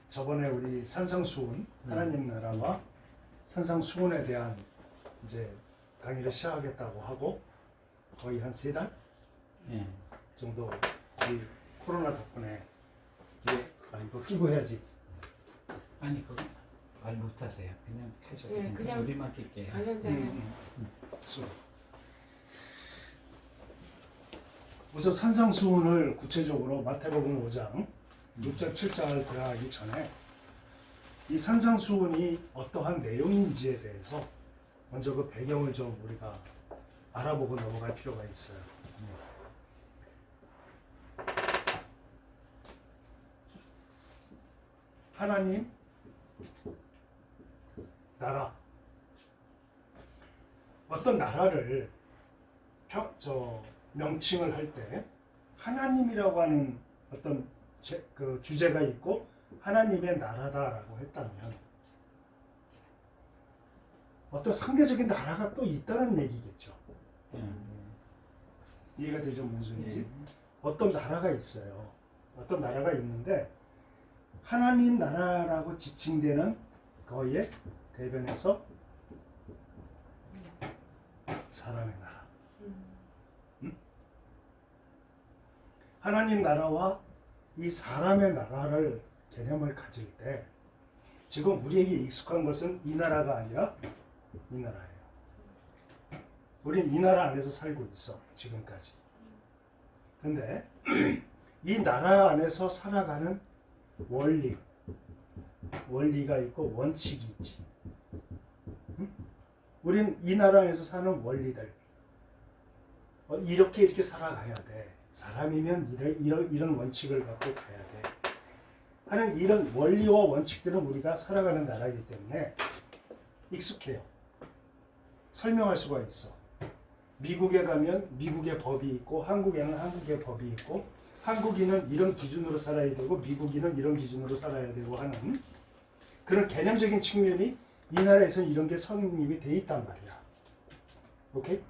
저번에 우리 산상수훈 하나님 나라와 산상수훈에 대한 이제 강의를 시작하겠다고 하고 거의 한 3달 예. 정도 이 코로나 덕분에 이거 끼고 해야지. 아니 그거 말 못하세요. 그냥 하셔도 예, 괜찮아요. 그냥 우리 맡길게요. 관련자는 우선 산상수훈을 구체적으로 마태복음 5장 6장 7장을 들어가기 전에 이 산상수훈이 어떠한 내용인지에 대해서 먼저 그 배경을 좀 우리가 알아보고 넘어갈 필요가 있어요. 하나님 나라, 어떤 나라를 명칭을 할 때 하나님이라고 하는 어떤 그 주제가 있고 하나님의 나라다라고 했다면 어떤 상대적인 나라가 또 있다는 얘기겠죠. 이해가 되죠? 무슨 소리인지? 어떤 나라가 있어요. 어떤 나라가 있는데 하나님 나라라고 지칭되는 거의 대변에서 사람의 나라. 하나님 나라와 이 사람의 나라를 개념을 가질 때 지금 우리에게 익숙한 것은 이 나라가 아니라 이 나라예요. 우린 이 나라 안에서 살고 있어 지금까지. 근데 이 나라 안에서 살아가는 원리가 있고 원칙이 있지. 우린 이 나라 안에서 사는 원리들 이렇게 살아가야 돼. 사람이면 이런 원칙을 갖고 가야 돼 하는 이런 원리와 원칙들은 우리가 살아가는 나라이기 때문에 익숙해요. 설명할 수가 있어. 미국에 가면 미국의 법이 있고 한국에는 한국의 법이 있고 한국인은 이런 기준으로 살아야 되고 미국인은 이런 기준으로 살아야 되고 하는 그런 개념적인 측면이 이 나라에서는 이런 게 성립이 돼 있단 말이야. 오케이?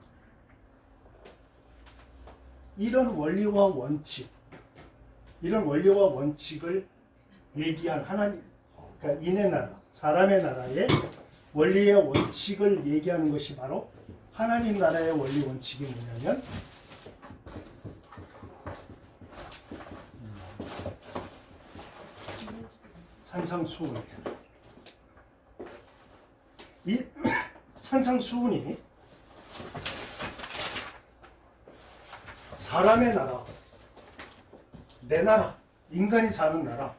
이런 원리와 원칙을 얘기한 하나님, 그러니까 인의 나라, 사람의 나라의 원리의 원칙을 얘기하는 것이 바로 하나님 나라의 원리 원칙이 뭐냐면 산상수훈이잖아. 이 산상수훈이 사람의 나라, 내 나라, 인간이 사는 나라,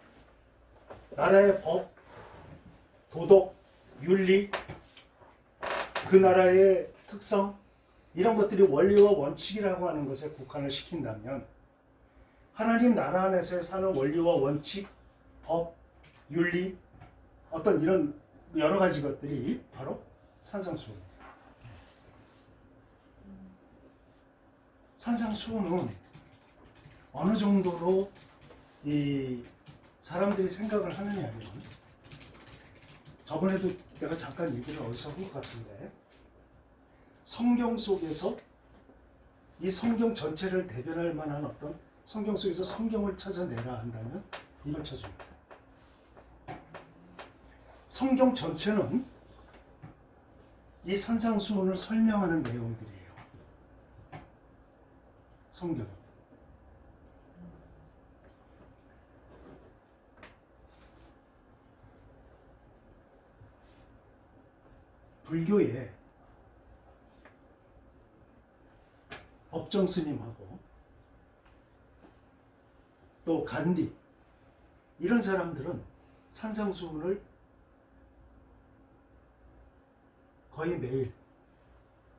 나라의 법, 도덕, 윤리, 그 나라의 특성, 이런 것들이 원리와 원칙이라고 하는 것에 국한을 시킨다면 하나님 나라 안에서 사는 원리와 원칙, 법, 윤리, 어떤 이런 여러 가지 것들이 바로 산상수훈. 산상수훈은 어느 정도로 이 사람들이 생각을 하느냐면 저번에도 내가 잠깐 얘기를 어디서 한 것 같은데 성경 속에서 이 성경 전체를 대변할 만한 어떤 성경 속에서 성경을 찾아내라 한다면 이걸 찾습니다. 성경 전체는 이 산상수훈을 설명하는 내용들이에요. 성경. 불교에 법정 스님하고 또 간디 이런 사람들은 산상수훈을 거의 매일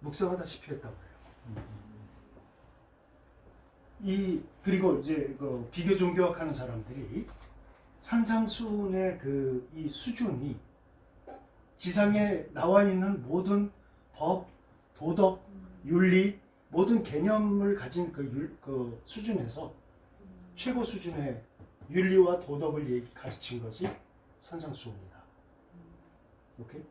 묵상하다시피 했다고 해요. 그리고 이제 그 비교 종교학하는 사람들이 산상수훈의 이 수준이 지상에 나와 있는 모든 법, 도덕, 윤리, 모든 개념을 가진 그 수준에서 최고 수준의 윤리와 도덕을 가르친 것이 산상수훈이다. 오케이?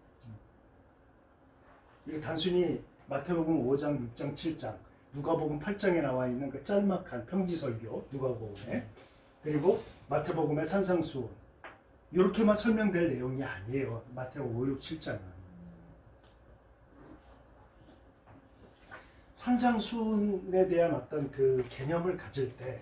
이게 단순히 마태복음 5장, 6장, 7장, 누가복음 8장에 나와 있는 그 짤막한 평지설교, 누가복음에 그리고 마태복음의 산상수훈 이렇게만 설명될 내용이 아니에요. 마태복음 5, 6, 7장은. 산상수훈에 대한 어떤 그 개념을 가질 때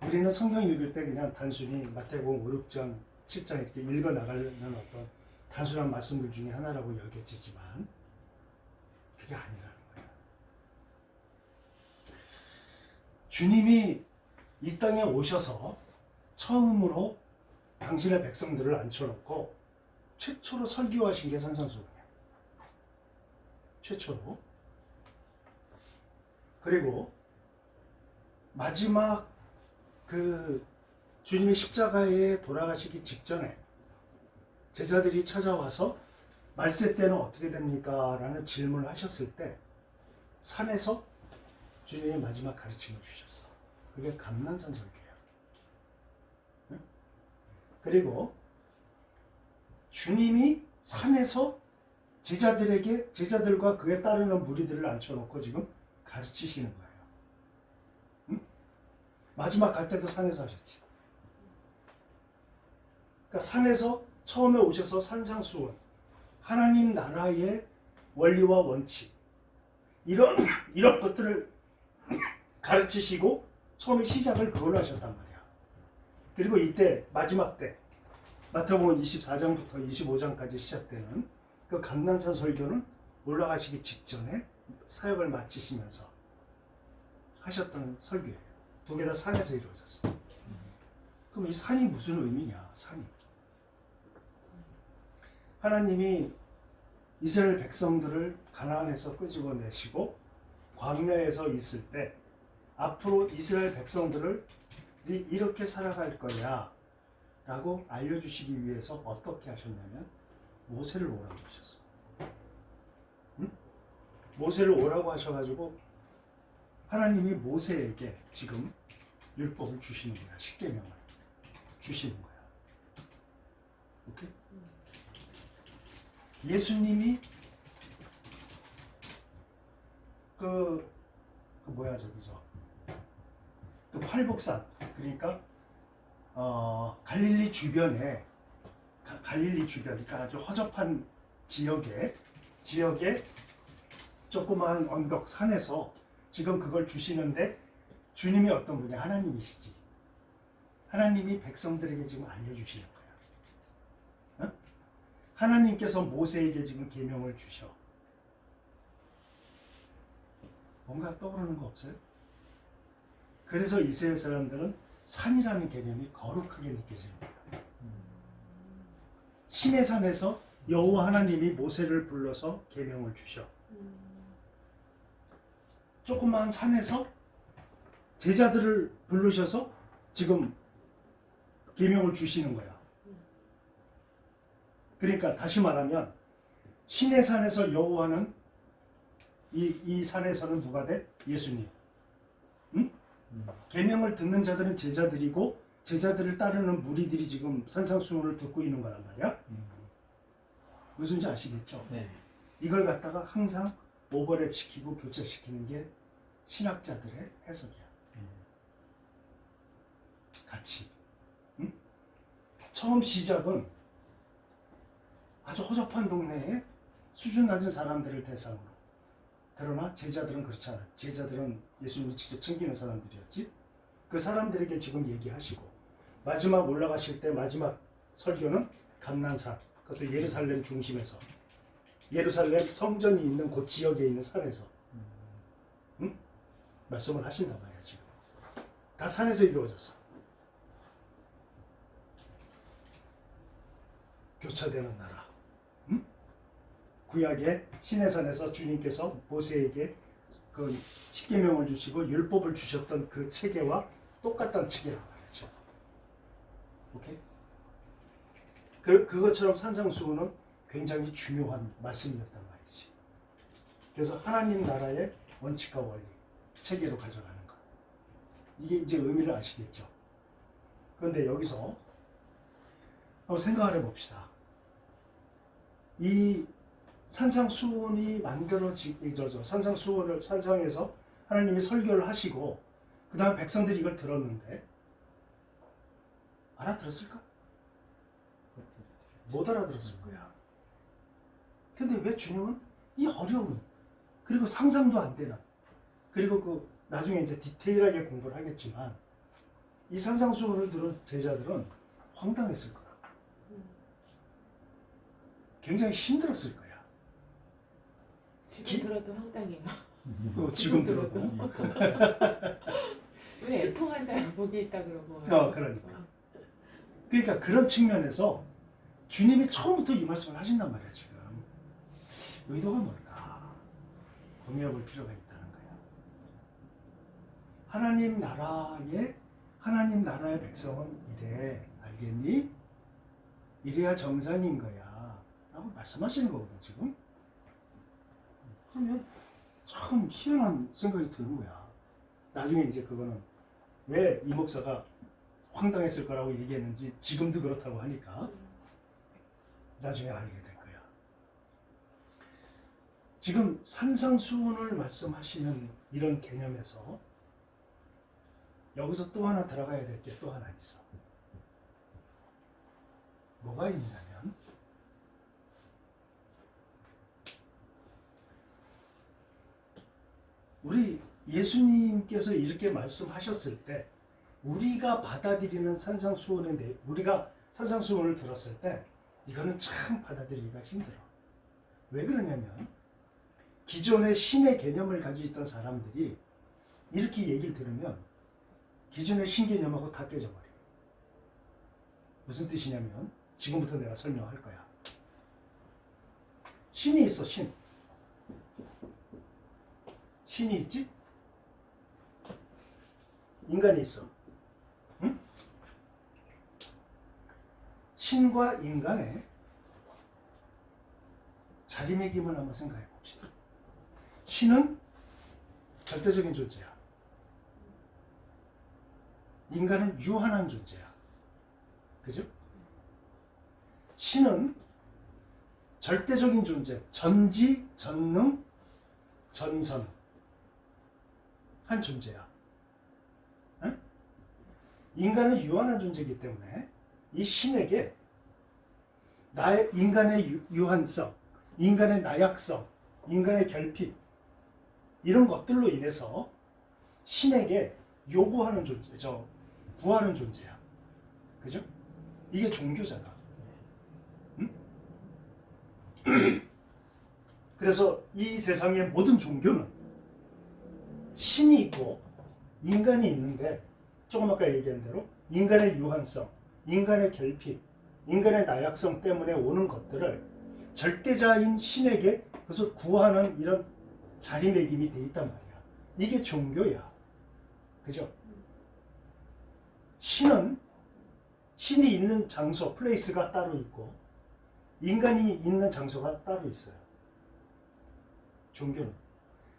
우리는 성경 읽을 때 그냥 단순히 마태복음 5, 6장, 7장 이렇게 읽어 나가는 어떤 단순한 말씀들 중에 하나라고 여겨지지만 그게 아니라는 거예요. 주님이 이 땅에 오셔서 처음으로 당신의 백성들을 앉혀놓고 최초로 설교하신 게 산상수훈이에요. 최초로. 그리고 마지막 그 주님이 십자가에 돌아가시기 직전에 제자들이 찾아와서 말세 때는 어떻게 됩니까? 라는 질문을 하셨을 때 산에서 주님이 마지막 가르침을 주셨어. 그게 감난산 설교예요. 응? 그리고 주님이 산에서 제자들과 그에 따르는 무리들을 앉혀놓고 지금 가르치시는 거예요. 응? 마지막 갈 때도 산에서 하셨지. 그러니까 산에서 처음에 오셔서 산상수훈, 하나님 나라의 원리와 원칙 이런 것들을 가르치시고 처음에 시작을 그걸로 하셨단 말이야. 그리고 이때 마지막 때 마태복음 24장부터 25장까지 시작되는 그 감난산 설교는 올라가시기 직전에 사역을 마치시면서 하셨던 설교예요. 두 개 다 산에서 이루어졌어요. 그럼 이 산이 무슨 의미냐? 산이 하나님이 이스라엘 백성들을 가나안에서 끄집어내시고 광야에서 있을 때 앞으로 이스라엘 백성들을 이렇게 살아갈 거야 라고 알려주시기 위해서 어떻게 하셨냐면 모세를 오라고 하셨어. 응? 모세를 오라고 하셔가지고 하나님이 모세에게 지금 율법을 주시는 거야. 십계명을 주시는 거야. 오케이? 예수님이 그 뭐야 저기서 그 팔복산 그러니까 갈릴리 주변에 그러니까 아주 허접한 지역에 조그마한 언덕 산에서 지금 그걸 주시는데 주님이 어떤 분이 하나님이시지. 하나님이 백성들에게 지금 알려주시는 거야. 어? 하나님께서 모세에게 지금 계명을 주셔. 뭔가 떠오르는 거 없어요? 그래서 이스라엘 사람들은 산이라는 개념이 거룩하게 느껴지는 거예요. 신의 산에서 여호와 하나님이 모세를 불러서 계명을 주셔. 조그마한 산에서 제자들을 부르셔서 지금 계명을 주시는 거야. 그러니까 다시 말하면 신의 산에서 여호와는 이 산에서는 누가 돼? 예수님. 응? 계명을 듣는 자들은 제자들이고 제자들을 따르는 무리들이 지금 산상수훈을 듣고 있는 거란 말이야. 무슨지 아시겠죠? 네. 이걸 갖다가 항상 오버랩 시키고 교체시키는 게 신학자들의 해석이야. 같이. 응? 처음 시작은 아주 허접한 동네에 수준 낮은 사람들을 대상으로. 그러나 제자들은 그렇지 않아. 제자들은 예수님이 직접 챙기는 사람들이었지. 그 사람들에게 지금 얘기하시고 마지막 올라가실 때 마지막 설교는 감난산, 그것도 예루살렘 중심에서 예루살렘 성전이 있는 그 지역에 있는 산에서 응? 말씀을 하신단 말이야. 지금 다 산에서 이루어졌어. 교차되는 나라. 응? 구약의 시내산에서 주님께서 모세에게 그 십계명을 주시고 율법을 주셨던 그 체계와 똑같다는 체계란 말이죠. 오케이? 그것처럼 산상수훈은 굉장히 중요한 말씀이었단 말이지. 그래서 하나님 나라의 원칙과 원리, 체계로 가져가는 것. 이게 이제 의미를 아시겠죠? 그런데 여기서 한번 생각을 해봅시다. 이 산상수훈이 산상에서 하나님이 설교를 하시고 그 다음 백성들이 이걸 들었는데 알아들었을까? 못 알아들었을 거야. 근데 왜 주님은 이 어려운, 그리고 상상도 안 되는, 그리고 그 나중에 이제 디테일하게 공부를 하겠지만 이 산상수훈을 들은 제자들은 황당했을 거야. 굉장히 힘들었을 거야. 지금 들어도 황당해요. 지금 들어도. 왜 애통한 사람 거기 있다 그러고. 그러니까. 그러니까 그런 측면에서 주님이 처음부터 이 말씀을 하신단 말이야 지금. 의도가 뭘까? 고민해볼 필요가 있다는 거야. 하나님 나라의 백성은 이래, 알겠니? 이래야 정상인 거야 라고 말씀하시는 거거든 지금. 그러면 참 희한한 생각이 드는 거야. 나중에 이제 그거는 왜 이 목사가 황당했을 거라고 얘기했는지 지금도 그렇다고 하니까 나중에 알게 될 거야. 지금 산상수훈을 말씀하시는 이런 개념에서 여기서 또 하나 들어가야 될 게 또 하나 있어. 뭐가 있냐면 우리 예수님께서 이렇게 말씀하셨을 때 우리가 받아들이는 산상수훈인데, 우리가 산상수훈을 들었을 때 이거는 참 받아들이기가 힘들어. 왜 그러냐면 기존의 신의 개념을 가지고 있던 사람들이 이렇게 얘기를 들으면 기존의 신 개념하고 다 깨져버려. 무슨 뜻이냐면 지금부터 내가 설명할 거야. 신이 있어, 신. 신이 있지? 인간이 있어. 응? 신과 인간의 자리매김을 한번 생각해 봅시다. 신은 절대적인 존재야. 인간은 유한한 존재야. 그죠? 신은 절대적인 존재, 전지, 전능, 전선 한 존재야. 응? 인간은 유한한 존재이기 때문에 이 신에게 나의 인간의 유한성, 인간의 나약성, 인간의 결핍 이런 것들로 인해서 신에게 요구하는 존재, 구하는 존재야. 그죠? 이게 종교잖아. 응? 그래서 이 세상의 모든 종교는 신이 있고 인간이 있는데, 조금 아까 얘기한 대로 인간의 유한성, 인간의 결핍, 인간의 나약성 때문에 오는 것들을 절대자인 신에게 그것을 구하는 이런 자리매김이 돼 있단 말이야. 이게 종교야. 그죠? 신이 있는 장소, 플레이스가 따로 있고 인간이 있는 장소가 따로 있어요. 종교는.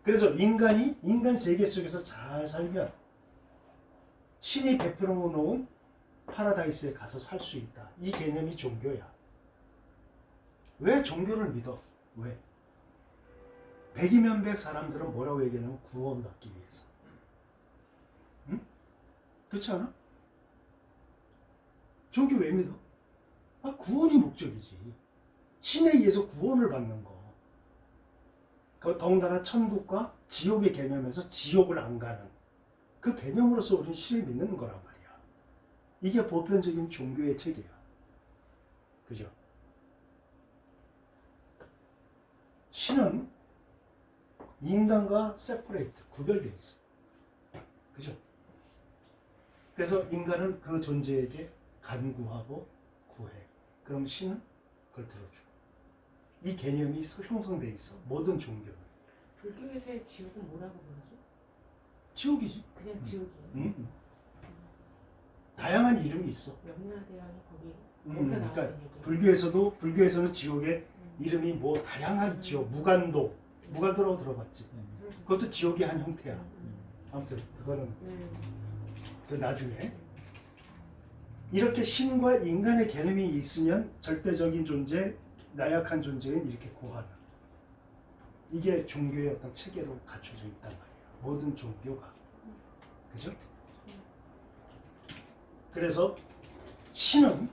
그래서 인간이 인간 세계 속에서 잘 살면 신이 베풀어 놓은 파라다이스에 가서 살 수 있다. 이 개념이 종교야. 왜 종교를 믿어? 왜? 백이면 백 사람들은 뭐라고 얘기하냐면 구원받기 위해서. 응? 그렇지 않아? 종교 왜 믿어? 구원이 목적이지. 신에 의해서 구원을 받는 거. 더군다나 천국과 지옥의 개념에서 지옥을 안 가는 그 개념으로서 우리는 신을 믿는 거란 말이야. 이게 보편적인 종교의 체계야. 그죠? 신은 인간과 세퍼레이트, 구별되어 있어. 그죠? 그래서 인간은 그 존재에게 간구하고 구해. 그럼 신은 그걸 들어주고. 이 개념이 형성되어 있어. 모든 종교는. 불교에서의 지옥은 뭐라고 부르죠? 지옥이지. 그냥 지옥이에요. 다양한 이름이 있어. 명나대왕이 거기 거기서 나오는 그러니까 얘기. 불교에서는 지옥의 이름이 뭐 다양한 지옥, 무간도라고 들어봤지. 그것도 지옥의 한 형태야. 아무튼 그거는 그 나중에. 이렇게 신과 인간의 개념이 있으면 절대적인 존재, 나약한 존재는 이렇게 구하는. 이게 종교의 어떤 체계로 갖춰져 있단 말이에요. 모든 종교가. 그죠? 그래서 신은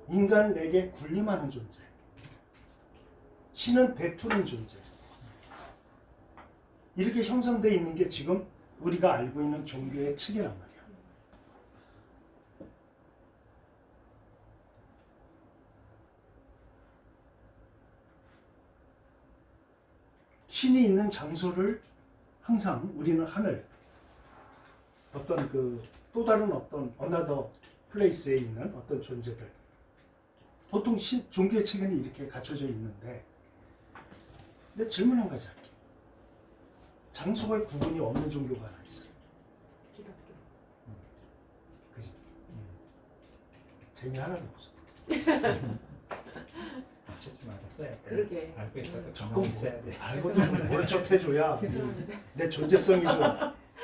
인간에게 군림하는 존재. 신은 베푸는 존재. 이렇게 형성되어 있는 게 지금 우리가 알고 있는 종교의 체계란 말이야. 신이 있는 장소를 항상 우리는 하늘, 어떤 또 다른 어떤 another place에 있는 어떤 존재들, 보통 종교의 체계는 이렇게 갖춰져 있는데, 근데 질문 한 가지 할게. 장소의 구분이 없는 종교가 하나 있어요. 기독교. 그지? 재미 하나도 없어. 맞추지 말았어야 돼. 그러게. 알고 있어도 조금 경험이 있어야 돼. 알고도 모른 척 해줘야 죄송합니다. 내 존재성이 좀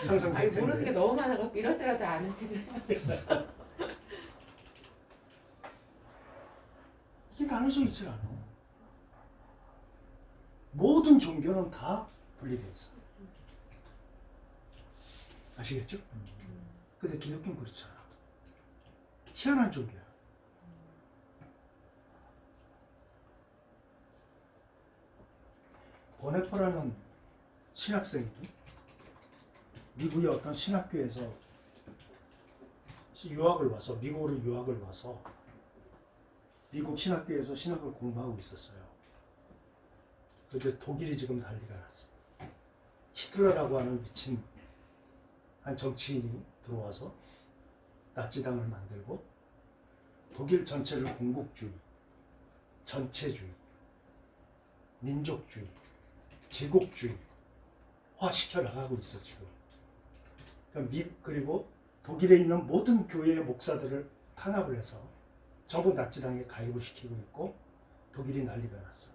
형성될 아니 모르는 게 텐데. 너무 많아갖고 이럴 때라도 아는 척을. 이게 나눠져 있질 않아. 모든 종교는 다 분리돼 있어. 아시겠죠? 근데 기독교는 그렇지 않아. 희한한 종교야. 보네포라는 신학생이 미국의 어떤 신학교에서 미국으로 유학을 와서 미국 신학교에서 신학을 공부하고 있었어요. 그런데 독일이 지금 난리가 났어. 히틀러라고 하는 미친 한 정치인이 들어와서 나치당을 만들고 독일 전체를 군국주의, 전체주의, 민족주의, 제국주의 화시켜 나가고 있어 지금. 그리고 독일에 있는 모든 교회의 목사들을 탄압을 해서 전부 나치당에 가입을 시키고 있고 독일이 난리가 났어.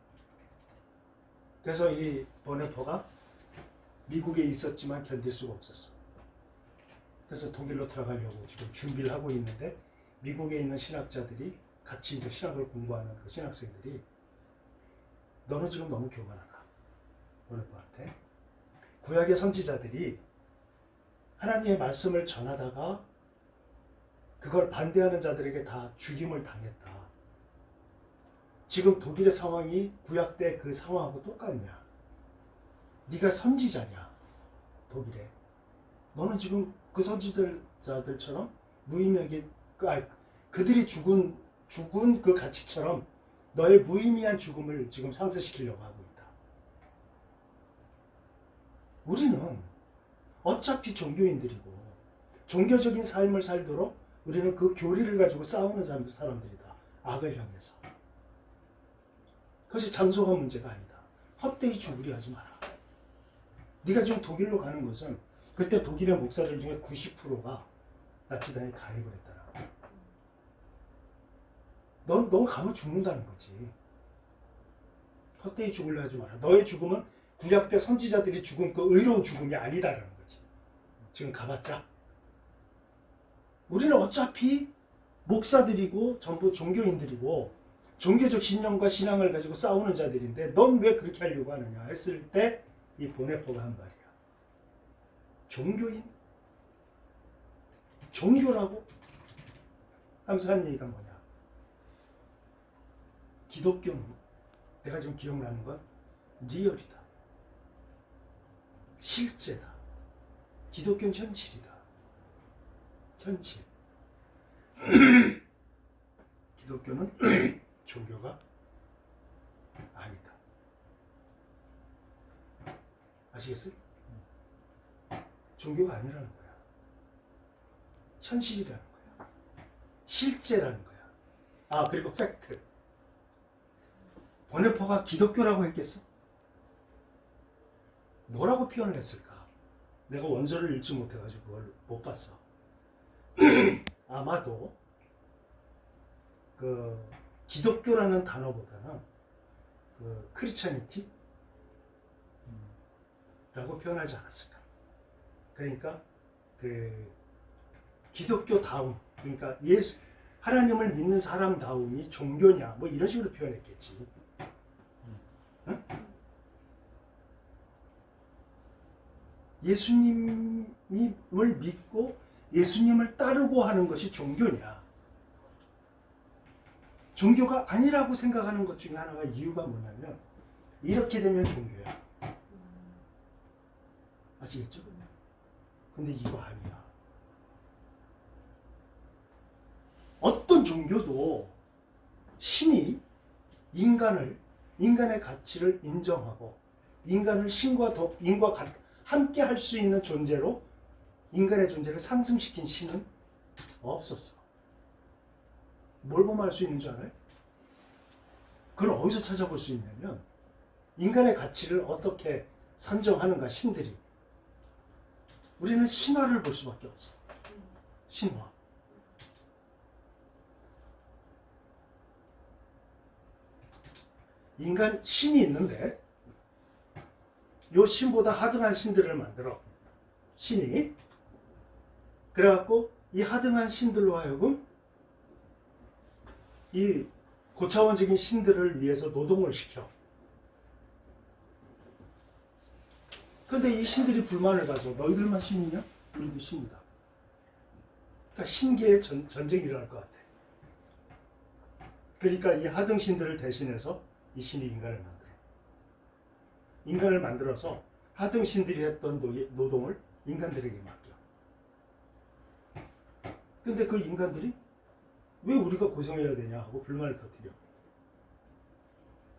그래서 이 보네포가 미국에 있었지만 견딜 수가 없었어. 그래서 독일로 들어가려고 지금 준비를 하고 있는데 미국에 있는 신학자들이 같이 이제 신학을 공부하는 그 신학생들이 너는 지금 너무 교만하다. 보네포한테. 구약의 선지자들이 하나님의 말씀을 전하다가 그걸 반대하는 자들에게 다 죽임을 당했다. 지금 독일의 상황이 구약 때 그 상황하고 똑같냐? 네가 선지자냐? 독일에. 너는 지금 그 선지자들처럼 무의미하게 그들이 죽은 그 가치처럼 너의 무의미한 죽음을 지금 상쇄시키려고 하고 있다. 우리는 어차피 종교인들이고 종교적인 삶을 살도록 우리는 그 교리를 가지고 싸우는 사람들이다. 악을 향해서. 그것이 장소가 문제가 아니다. 헛되이 죽으려 하지 마라. 네가 지금 독일로 가는 것은 그때 독일의 목사들 중에 90%가 나치당에 가입을 했다라. 넌 가면 죽는다는 거지. 헛되이 죽으려 하지 마라. 너의 죽음은 구약 때 선지자들이 죽은 그 의로운 죽음이 아니다라는 거지. 지금 가봤자. 우리는 어차피 목사들이고 전부 종교인들이고 종교적 신념과 신앙을 가지고 싸우는 자들인데 넌 왜 그렇게 하려고 하느냐 했을 때 이 보네포가 한 말이야. 종교인? 종교라고? 하면서 한 얘기가 뭐냐. 기독교는 내가 지금 기억나는 건 리얼이다. 실제다. 기독교는 현실이다. 현실. 기독교는 종교가 아니다. 아시겠어요? 종교가 아니라는 거야. 현실이라는 거야. 실제라는 거야. 그리고 팩트. 보네포가 기독교라고 했겠어? 뭐라고 표현을 했을까? 내가 원서를 읽지 못해가지고 그걸 못 봤어. 아마도 그 기독교라는 단어보다는 그 크리스찬이티 라고 표현하지 않았을까? 그러니까 그 기독교다움, 그러니까 하나님을 믿는 사람다움이 종교냐 뭐 이런 식으로 표현했겠지. 응? 예수님을 믿고 예수님을 따르고 하는 것이 종교냐? 종교가 아니라고 생각하는 것 중에 하나가 이유가 뭐냐면 이렇게 되면 종교야. 아시겠죠? 근데 이거 아니야. 어떤 종교도 신이 인간의 가치를 인정하고 인간을 인과 함께 할 수 있는 존재로 인간의 존재를 상승시킨 신은 없었어. 뭘 보면 알 수 있는 줄 알아요? 그걸 어디서 찾아볼 수 있냐면 인간의 가치를 어떻게 산정하는가 신들이. 우리는 신화를 볼 수밖에 없어. 신화. 인간 신이 있는데 요 신보다 하등한 신들을 만들어. 신이. 그래갖고 이 하등한 신들로 하여금 이 고차원적인 신들을 위해서 노동을 시켜. 근데 이 신들이 불만을 가져. 너희들만 신이냐? 우리도 신이다. 그러니까 신계의 전쟁이 일어날 것 같아. 그러니까 이 하등 신들을 대신해서 이 신이 인간을 만들어. 인간을 만들어서 하등 신들이 했던 노동을 인간들에게 맡겨. 근데 그 인간들이 왜 우리가 고생해야 되냐 하고 불만을 터뜨려.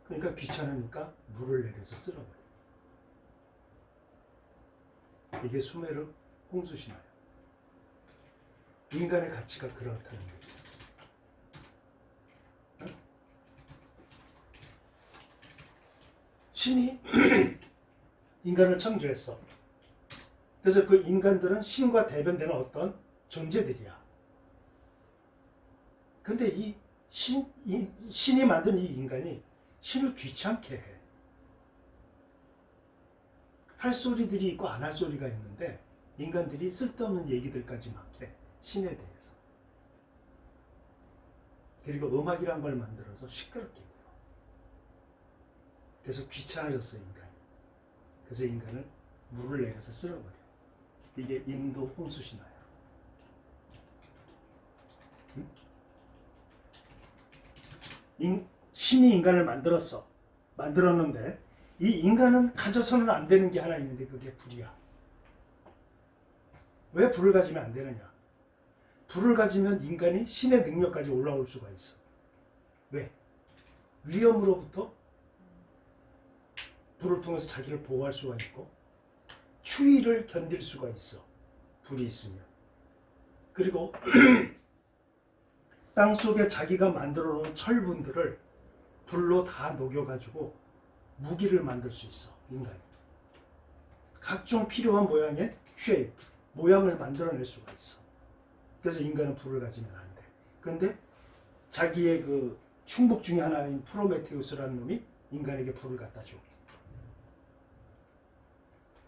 그러니까 귀찮으니까 물을 내려서 쓸어버려. 이게 수메르 홍수신화야. 인간의 가치가 그렇다는 거죠. 신이 인간을 창조했어. 그래서 그 인간들은 신과 대변되는 어떤 존재들이야. 근데 신이 만든 이 인간이 신을 귀찮게 해. 할 소리들이 있고 안 할 소리가 있는데 인간들이 쓸데없는 얘기들까지 막 해. 신에 대해서. 그리고 음악이란 걸 만들어서 시끄럽게 불어. 그래서 귀찮아졌어 인간이. 그래서 인간을 물을 내려서 쓸어버려. 이게 인도 홍수신화야. 신이 인간을 만들었는데 이 인간은 가져서는 안 되는 게 하나 있는데 그게 불이야. 왜 불을 가지면 안 되느냐? 불을 가지면 인간이 신의 능력까지 올라올 수가 있어. 왜? 위험으로부터 불을 통해서 자기를 보호할 수가 있고 추위를 견딜 수가 있어. 불이 있으면. 그리고 땅속에 자기가 만들어 놓은 철분들을 불로 다 녹여가지고 무기를 만들 수 있어. 인간이. 각종 필요한 모양의 쉐입, 모양을 만들어낼 수가 있어. 그래서 인간은 불을 가지면 안 돼. 그런데 자기의 그 충복 중에 하나인 프로메테우스라는 놈이 인간에게 불을 갖다 줘.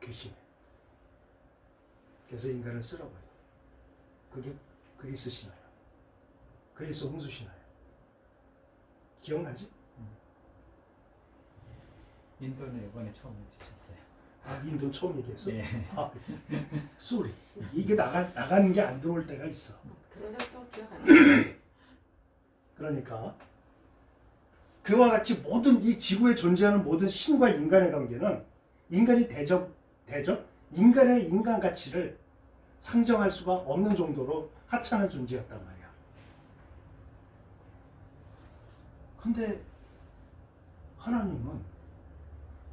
귀신해. 그래서 인간을 쓸어버려. 그게 그리스 신화야. 그리스 홍수 신화야. 기억나지? 인도는 이번에 처음 해주셨어요. 아, 인도 처음 얘기했어? 네. 아, 쏘리. 이게 나가는 게 안 들어올 때가 있어. 그러다 또 기억 안 나. 그러니까 그와 같이 모든 이 지구에 존재하는 모든 신과 인간의 관계는 인간이 대적 인간의 인간 가치를 상정할 수가 없는 정도로 하찮은 존재였단 말이야. 근데 하나님은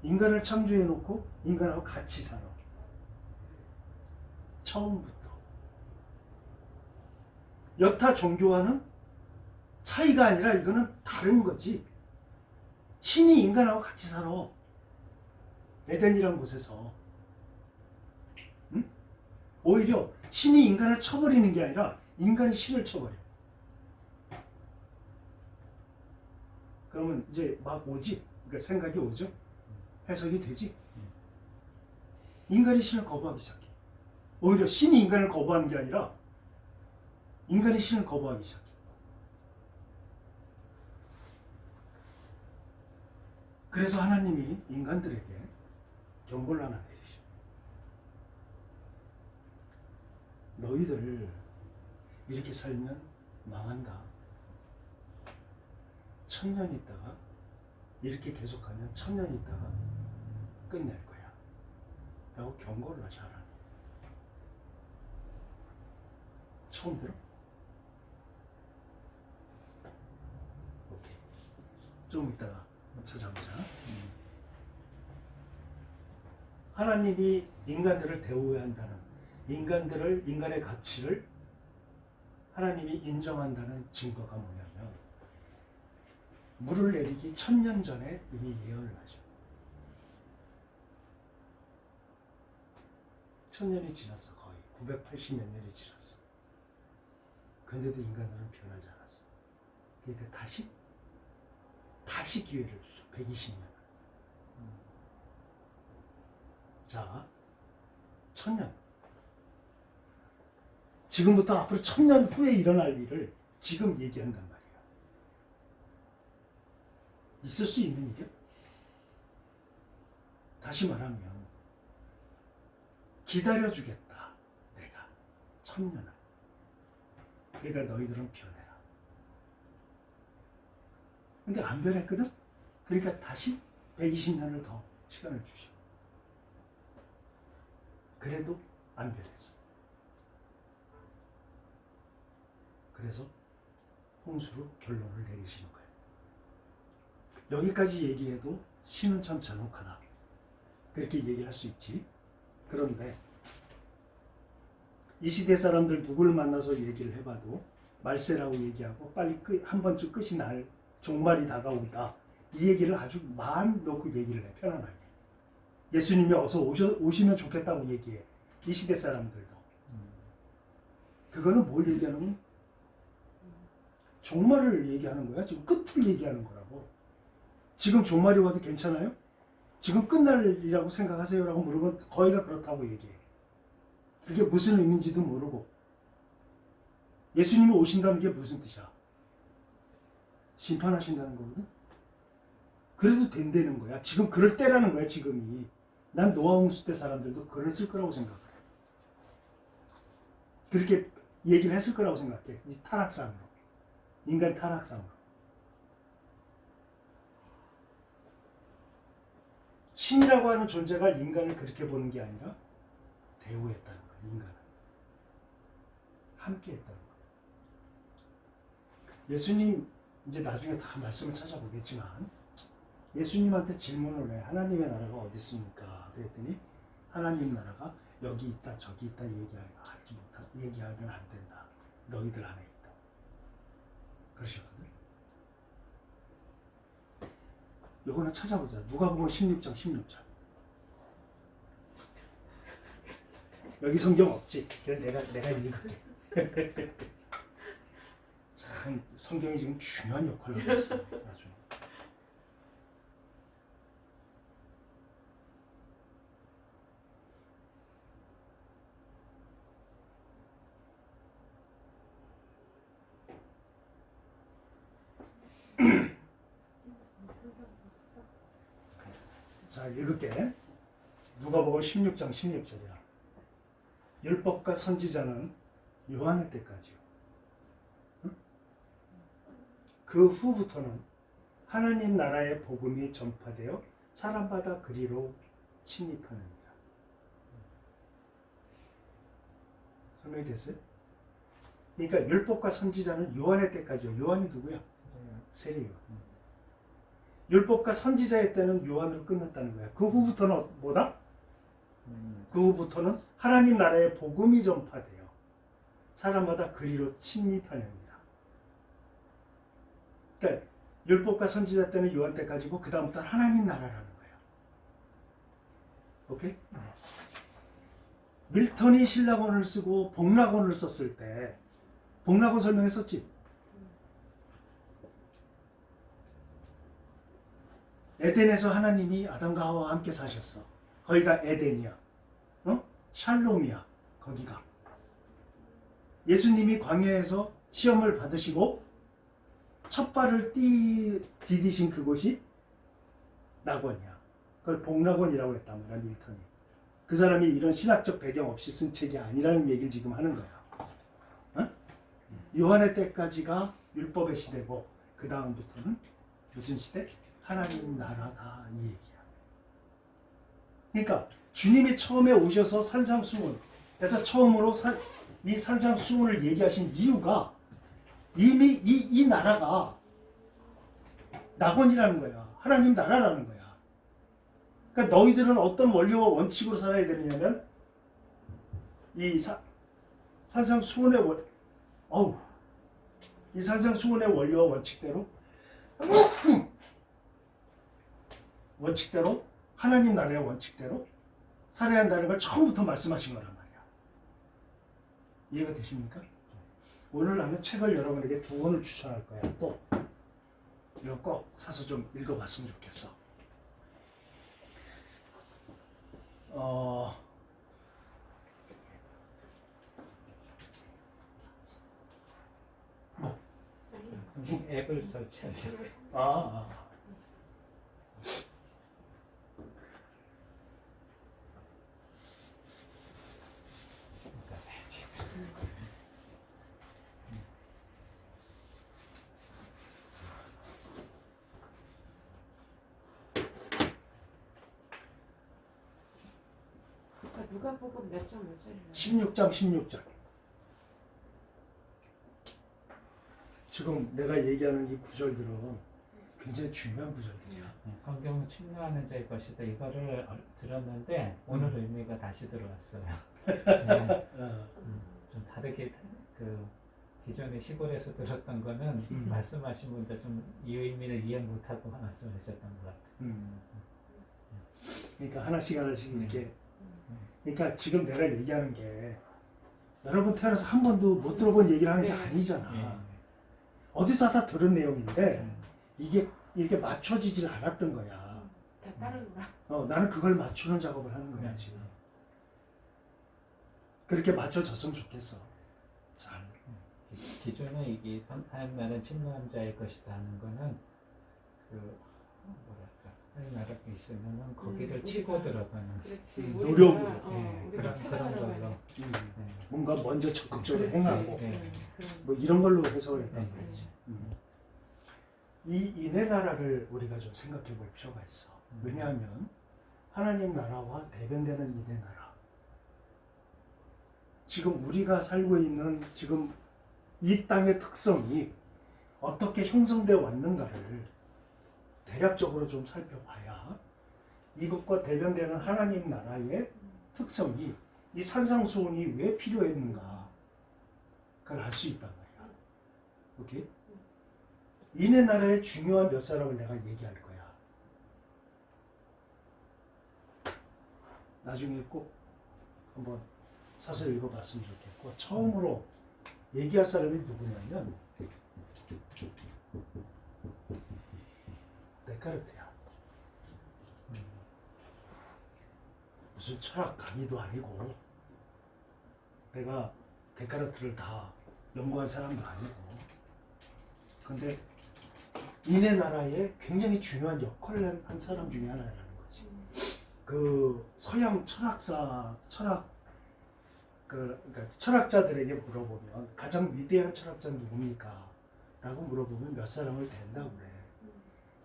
인간을 창조해 놓고 인간하고 같이 살아. 처음부터. 여타 종교와는 차이가 아니라 이거는 다른 거지. 신이 인간하고 같이 살아. 에덴이라는 곳에서. 응? 오히려 신이 인간을 쳐버리는 게 아니라 인간이 신을 쳐버려. 그러면 이제 막 오지? 그러니까 생각이 오죠? 해석이 되지? 인간이 신을 거부하기 시작해. 오히려 신이 인간을 거부하는 게 아니라 인간이 신을 거부하기 시작해. 그래서 하나님이 인간들에게 경고를 하나 내리셔. 너희들 이렇게 살면 망한다. 1000년 있다가 이렇게 계속하면 1000년 있다가 끝낼 거야 라고 경고를 하셔 하나님. 처음 들어? 오케이. 좀 이따가 찾아보자. 하나님이 인간들을 대우해야 한다는, 인간의 가치를 하나님이 인정한다는 증거가 뭐냐면 물을 내리기 1000년 전에 이미 예언을 하죠. 1000년이 지났어. 거의 980 몇 년이 지났어. 근데도 인간들은 변하지 않았어. 그러니까 다시 기회를 주죠. 120년. 자, 1000년. 지금부터 앞으로 1000년 후에 일어날 일을 지금 얘기한단 말이야. 있을 수 있는 일이야? 다시 말하면 기다려주겠다. 내가 1000년을. 그러니까 너희들은 변해라. 근데 안 변했거든? 그러니까 다시 120년을 더 시간을 주셔. 그래도 안 변했어. 그래서 홍수로 결론을 내리시는 거예요. 여기까지 얘기해도 신은 참 잔혹하다. 그렇게 얘기할 수 있지. 그런데 이 시대 사람들 누굴 만나서 얘기를 해봐도 말세라고 얘기하고 빨리 한 번쯤 끝이 날 종말이 다가오다. 이 얘기를 아주 마음 놓고 얘기를 해. 편안하게. 예수님이 어서 오시면 좋겠다고 얘기해. 이 시대 사람들도. 그거는 뭘 얘기하냐면 종말을 얘기하는 거야. 지금 끝을 얘기하는 거라고. 지금 종말이 와도 괜찮아요? 지금 끝날 일이라고 생각하세요? 라고 물으면 거의가 그렇다고 얘기해. 그게 무슨 의미인지도 모르고. 예수님이 오신다는 게 무슨 뜻이야? 심판하신다는 거거든? 그래도 된다는 거야. 지금 그럴 때라는 거야, 지금이. 난 노아 홍수 때 사람들도 그랬을 거라고 생각해. 그렇게 얘기를 했을 거라고 생각해. 이 타락상으로. 인간 타락상으로. 신이라고 하는 존재가 인간을 그렇게 보는 게 아니라 대우했다는 거야, 인간을. 함께 했다는 거야. 예수님, 이제 나중에 다 말씀을 찾아보겠지만, 예수님한테 질문을 해. 하나님의 나라가 어디 있습니까? 그랬더니 하나님 나라가 여기 있다 저기 있다 얘기하면 안 된다. 너희들 안에 있다. 그러셨거든. 요거는 찾아보자. 누가복음 16장 16절. 여기 성경 없지? 그래 내가 읽을게. 참 성경이 지금 중요한 역할을 하고 있어. 나중에. 자, 읽을게. 누가복음 16장 16절이야. 율법과 선지자는 요한의 때까지요. 응? 그 후부터는 하나님 나라의 복음이 전파되어 사람마다 그리로 침입하느니라. 설명이 됐어요? 그러니까 율법과 선지자는 요한의 때까지요. 요한이 누구야? 세례요. 율법과 선지자의 때는 요한으로 끝났다는 거야. 그 후부터는 뭐다? 그 후부터는 하나님 나라의 복음이 전파돼요. 사람마다 그리로 침입하느니라. 그러니까 율법과 선지자 때는 요한 때까지고 그 다음부터 하나님 나라라는 거예요. 오케이? 밀턴이 신라곤을 쓰고 복락곤을 썼을 때 복락곤 설명했었지? 에덴에서 하나님이 아담과 하와와 함께 사셨어. 거기가 에덴이야. 샬롬이야. 거기가. 예수님이 광야에서 시험을 받으시고 첫 발을 디디신 그곳이 낙원이야. 그걸 복락원이라고 했단 말이야, 밀턴이. 그 사람이 이런 신학적 배경 없이 쓴 책이 아니라는 얘기를 지금 하는 거야. 요한의 때까지가 율법의 시대고 그 다음부터는 무슨 시대? 하나님 나라다 이 얘기야. 그러니까 주님이 처음에 오셔서 산상수훈에서 처음으로 이 산상수훈을 얘기하신 이유가 이미 이 나라가 낙원이라는 거야. 하나님 나라라는 거야. 그러니까 너희들은 어떤 원리와 원칙으로 살아야 되느냐면 이 산상수훈의 이 산상수훈의 원리와 원칙대로 하나님 나라의 원칙대로 살아야 한다는 걸 처음부터 말씀하신 거란 말이야. 이해가 되십니까? 오늘 나는 책을 여러분에게 2권을 추천할 거야. 또 이거 꼭 사서 좀 읽어봤으면 좋겠어. 앱을 설치하려고. 아. 그러니까 누가복음 몇 장 몇 절이에요? 16장 16절. 지금 내가 얘기하는 이 구절들은 굉장히 중요한 구절들이야. 성경은 침노하는 자의 것이다. 이거를 들었는데 오늘 의미가 다시 들어왔어요. 네. 좀 다르게 기존에 시골에서 들었던 거는 말씀하신 분들 좀 이 의미를 이해 못하고 말씀하셨던 것 같아요. 그러니까 하나씩 이렇게. 그러니까 지금 내가 얘기하는 게 여러분 태어나서 한 번도 못 들어본 얘기를 하는 게 아니잖아. 어디서 다 들은 내용인데 이게 이렇게 맞춰지질 않았던 거야. 다 따르노라. 나는 그걸 맞추는 작업을 하는 거야 지금. 그렇게 맞춰졌으면 좋겠어. 잘. 기존에 이게 하나님 나라는 침노한 자의 것이다 하는 거는 하나님 나라가 있으면은 거기를 치고 들어가는. 그렇지. 노력으로. 우리가 그런 걸로. 뭔가 먼저 적극적으로 그렇지. 행하고 그런. 뭐 이런 걸로 해석을 했단 네. 말이지. 이 인의 나라를 우리가 좀 생각해 볼 필요가 있어. 왜냐하면 하나님 나라와 대변되는 인의 나라. 지금 우리가 살고 있는 지금 이 땅의 특성이 어떻게 형성되어 왔는가를 대략적으로 좀 살펴봐야 이것과 대변되는 하나님 나라의 특성이 이 산상수훈이 왜 필요했는가 그걸 알 수 있단 말이야. 오케이? 인의 나라의 중요한 몇 사람을 내가 얘기할 거야. 나중에 꼭 한번 사서 읽어봤으면 좋겠고 처음으로 얘기할 사람이 누구냐면 데카르트야. 무슨 철학 강의도 아니고 내가 데카르트를 다 연구한 사람도 아니고 근데 인의 나라에 굉장히 중요한 역할을 한 사람 중에 하나라는 거지. 그 서양 그러니까 철학자들에게 물어보면 가장 위대한 철학자는 누굽니까? 라고 물어보면 몇 사람을 된다고 그래.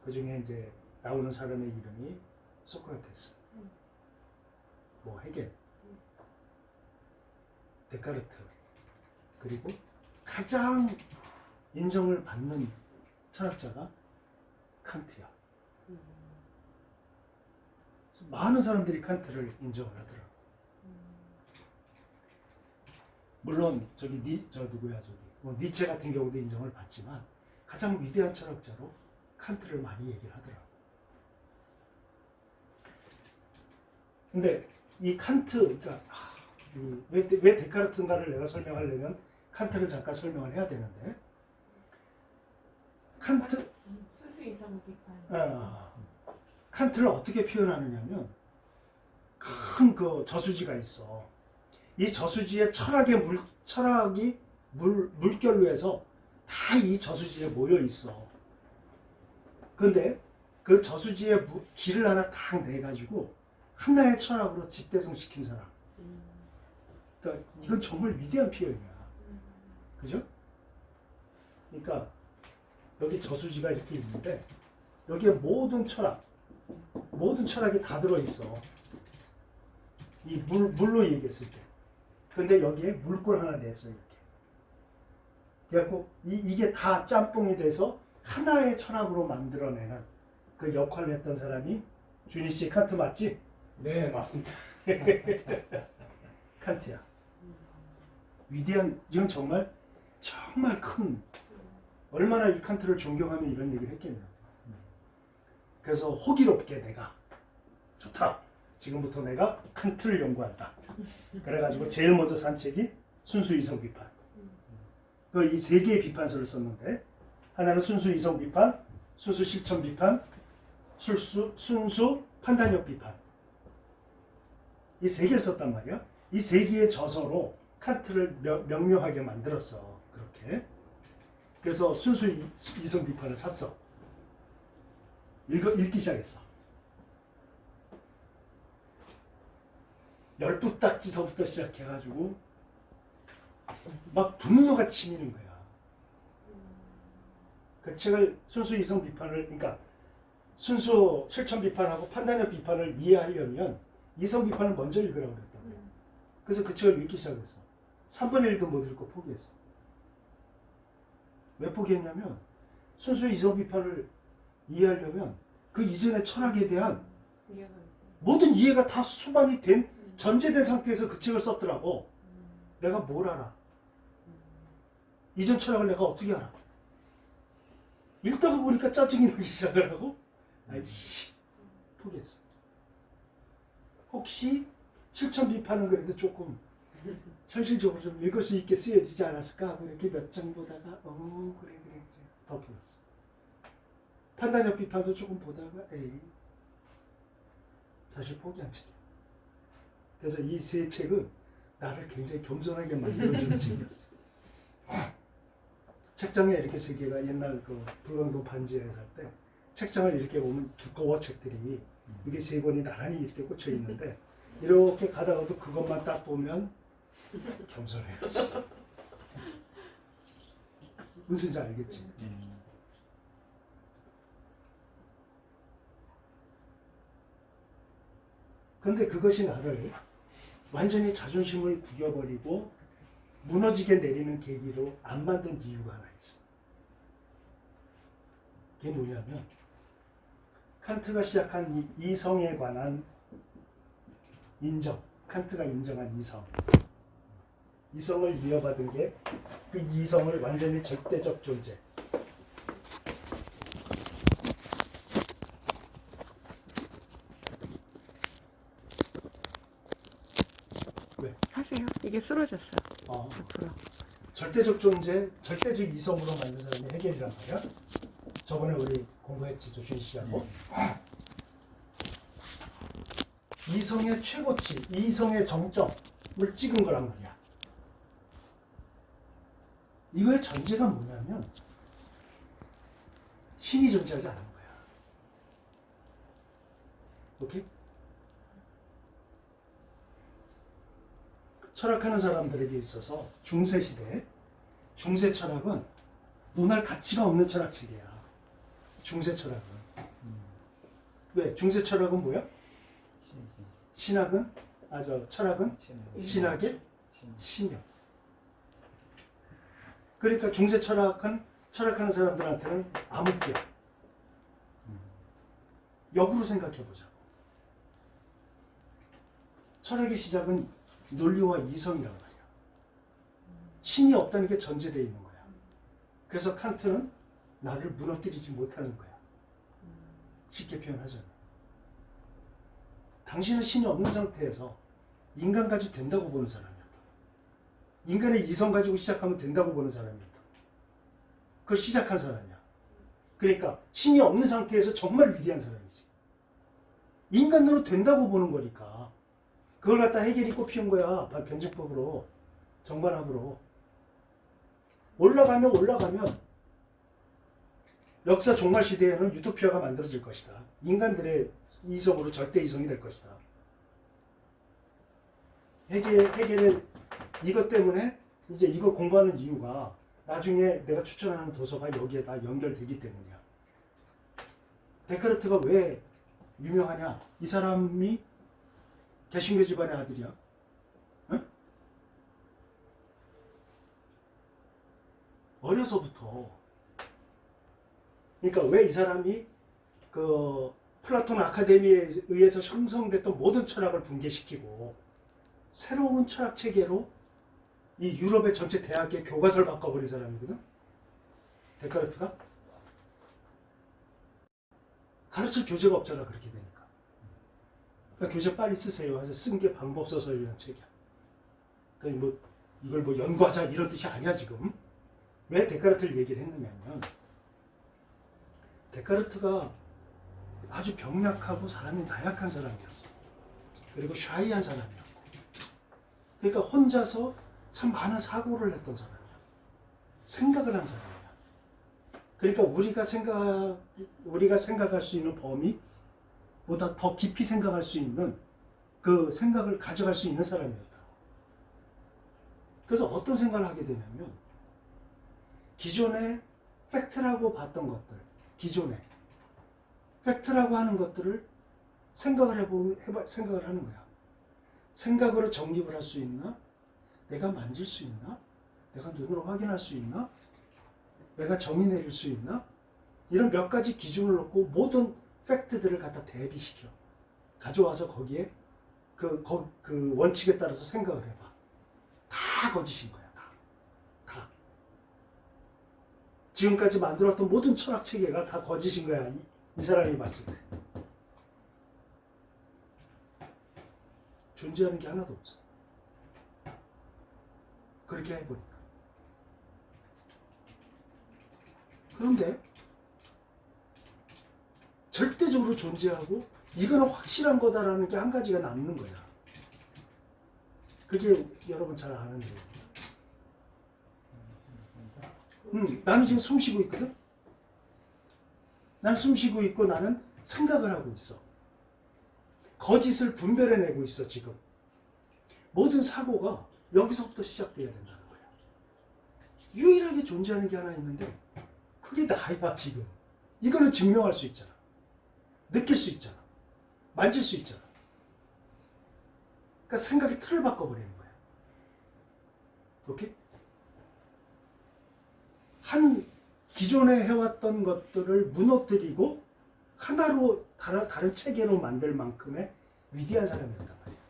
그 중에 이제 나오는 사람의 이름이 소크라테스, 뭐 헤겔, 데카르트, 그리고 가장 인정을 받는 철학자가 칸트야. 많은 사람들이 칸트를 인정을 하더라고. 물론 니체 같은 경우도 인정을 받지만 가장 위대한 철학자로 칸트를 많이 얘기를 하더라고. 근데 이 칸트, 그러니까 왜 데카르트인가를 내가 설명하려면 칸트를 잠깐 설명을 해야 되는데 칸트 순수 이성 비판. 칸트를 어떻게 표현하느냐면 큰 그 저수지가 있어. 이 저수지에 철학이 물결로 해서 다 이 저수지에 모여 있어. 근데 그 저수지에 길을 하나 딱 내가지고 하나의 철학으로 집대성시킨 사람. 그러니까 이건 정말 위대한 표현이야. 그죠? 그러니까 여기 저수지가 이렇게 있는데 여기에 모든 철학이 다 들어있어. 이 물로 얘기했을 때. 근데 여기에 물권 하나 냈어, 이렇게. 그래갖고 이게 다 짬뽕이 돼서 하나의 철학으로 만들어내는 그 역할을 했던 사람이 주니 씨 칸트 맞지? 네, 맞습니다. 칸트야. 위대한, 이건 정말 큰, 얼마나 이 칸트를 존경하면 이런 얘기를 했겠냐. 그래서 호기롭게 내가 좋다. 지금부터 내가 칸트를 연구한다. 그래가지고 제일 먼저 산 책이 순수 이성 비판. 그 이 세 개의 비판서를 썼는데 하나는 순수 이성 비판, 순수 실천 비판, 순수 판단력 비판. 이 세 개를 썼단 말이야. 이 세 개의 저서로 칸트를 명료하게 만들었어. 그렇게. 그래서 순수 이성 비판을 샀어. 읽기 시작했어. 10부딱지서부터 시작해가지고 막 분노가 치미는 거야. 그 책을 순수 이성 비판을, 그러니까 순수 실천 비판하고 판단력 비판을 이해하려면 이성 비판을 먼저 읽으라고 그랬단 말이야. 그래서 그 책을 읽기 시작했어. 3분의 1도 못 읽고 포기했어. 왜 포기했냐면 순수 이성 비판을 이해하려면 그 이전의 철학에 대한 모든 이해가 다 수반이 된 전제된 상태에서 그 책을 썼더라고. 내가 뭘 알아? 이전 철학을 내가 어떻게 알아? 읽다가 보니까 짜증이 나기 시작을 하고 아이씨 포기했어. 혹시 실천 비판은 그래도 조금 현실적으로 좀 읽을 수 있게 쓰여지지 않았을까 하고 이렇게 몇 장 보다가 그래 덮어놨어. 판단력 비판도 조금 보다가 사실 포기한 책이야. 그래서 이 세 책은 나를 굉장히 겸손하게 만들어주는 책이었어. 책장에 이렇게 세 개가 옛날 그 불광동 반지에 살 때 책장을 이렇게 보면 두꺼워 책들이 이게 세 권이 나란히 이렇게 꽂혀 있는데 이렇게 가다가도 그것만 딱 보면 겸손해야지. 무슨 지 알겠지? 근데 그것이 나를 완전히 자존심을 구겨버리고 무너지게 내리는 계기로 안 만든 이유가 하나 있어. 그게 뭐냐면 칸트가 시작한 이 이성에 관한 인정, 칸트가 인정한 이성을 이어받은 게 그 이성을 완전히 절대적 존재, 하세요. 이게 쓰러졌어요. 어, 앞으로. 절대적 존재, 절대적 이성으로 만든 사람이 해겔이란 말이야. 저번에 우리 공부했지, 조신 씨하고. 이성의 최고치, 이성의 정점을 찍은 거란 말이야. 이거의 전제가 뭐냐면 신이 존재하지 않은 거야. 오케이? 철학하는 사람들에게 있어서 중세시대, 중세 철학은 논할 가치가 없는 철학책이야. 중세 철학은. 왜? 중세 철학은 뭐야? 신학은? 철학은? 신학의 신념. 그러니까 중세 철학하는 사람들한테는 암흑기야. 역으로 생각해보자. 철학의 시작은 논리와 이성이란 말이야. 신이 없다는 게 전제되어 있는 거야. 그래서 칸트는 나를 무너뜨리지 못하는 거야. 쉽게 표현하자면. 당신은 신이 없는 상태에서 인간 가지고 된다고 보는 사람이었다. 인간의 이성 가지고 시작하면 된다고 보는 사람이었다. 그걸 시작한 사람이야. 그러니까 신이 없는 상태에서 정말 위대한 사람이지. 인간으로 된다고 보는 거니까. 그걸 갖다 해결이 꼽히는 거야. 변증법으로, 정반합으로. 올라가면 역사 종말 시대에는 유토피아가 만들어질 것이다. 인간들의 이성으로 절대 이성이 될 것이다. 해결의 이것 때문에 이제 이거 공부하는 이유가 나중에 내가 추천하는 도서가 여기에 다 연결되기 때문이야. 데카르트가 왜 유명하냐? 이 사람이 개신교 집안의 아들이야. 응? 어려서부터. 그러니까 왜 이 사람이 그 플라톤 아카데미에 의해서 형성됐던 모든 철학을 붕괴시키고 새로운 철학 체계로 이 유럽의 전체 대학의 교과서를 바꿔버린 사람이거든. 데카르트가 가르칠 교재가 없잖아. 그렇게 되니까. 그러니까 교재 빨리 쓰세요 해서 쓴 게 방법서설이라는 책이야. 그러니까 뭐 이걸 뭐 연구하자 이런 뜻이 아니야 지금. 왜 데카르트를 얘기를 했느냐면 데카르트가 아주 병약하고 사람이 나약한 사람이었어. 그리고 샤이한 사람이었고. 그러니까 혼자서 참 많은 사고를 했던 사람이야. 생각을 한 사람이야. 그러니까 우리가 생각할 수 있는 범위보다 더 깊이 생각할 수 있는 그 생각을 가져갈 수 있는 사람이었다. 그래서 어떤 생각을 하게 되냐면 기존에 팩트라고 봤던 것들, 기존에 팩트라고 하는 것들을 생각을 하는 거야. 생각으로 정립을 할 수 있나? 내가 만질 수 있나? 내가 눈으로 확인할 수 있나? 내가 정의 내릴 수 있나? 이런 몇 가지 기준을 놓고 모든 팩트들을 갖다 대비시켜. 가져와서 거기에 그 원칙에 따라서 생각을 해봐. 다 거짓인 거야. 다. 지금까지 만들었던 모든 철학 체계가 다 거짓인 거야. 이 사람이 봤을 때. 존재하는 게 하나도 없어. 그렇게 해보니까. 그런데 절대적으로 존재하고 이거는 확실한 거다라는 게 한 가지가 남는 거야. 그게 여러분 잘 아는 거예요. 나는 지금 숨 쉬고 있거든. 나는 숨 쉬고 있고 나는 생각을 하고 있어. 거짓을 분별해내고 있어 지금. 모든 사고가 여기서부터 시작돼야 된다는 거야. 유일하게 존재하는 게 하나 있는데 그게 나야 지금. 이거는 증명할 수 있잖아. 느낄 수 있잖아. 만질 수 있잖아. 그러니까 생각의 틀을 바꿔버리는 거야. 오케이? 한 기존에 해왔던 것들을 무너뜨리고 하나로 다른 체계로 만들 만큼의 위대한 사람이었단 말이야.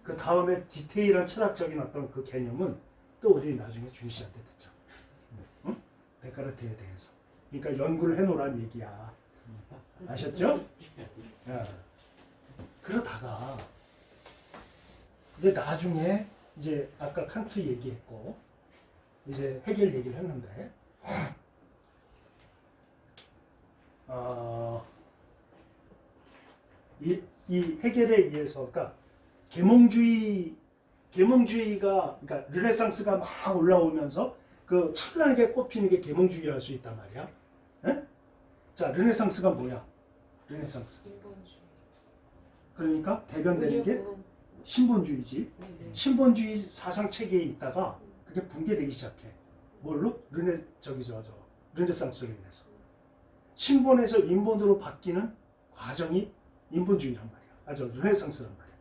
그 다음에 디테일한 철학적인 어떤 그 개념은 또 우리 나중에 주희 씨한테 듣죠. 응? 데카르트에 대해서. 그러니까 연구를 해놓으란 얘기야. 아셨죠? 그러다가 이제 나중에 이제 아까 칸트 얘기했고 이제 해겔 얘기를 했는데 이 해겔에 의해서 그러니까 계몽주의가 그러니까 르네상스가 막 올라오면서 그 찬란하게 꼽히는 게 계몽주의라 할 수 있단 말이야. 에? 자, 르네상스가 뭐야? 르네상스. 그러니까 대변되는 게 신본주의지. 신본주의 사상 체계에 있다가 그게 붕괴되기 시작해. 뭘로? 르네상스로 인해서. 신본에서 인본으로 바뀌는 과정이 인본주의란 말이야. 르네상스란 말이야.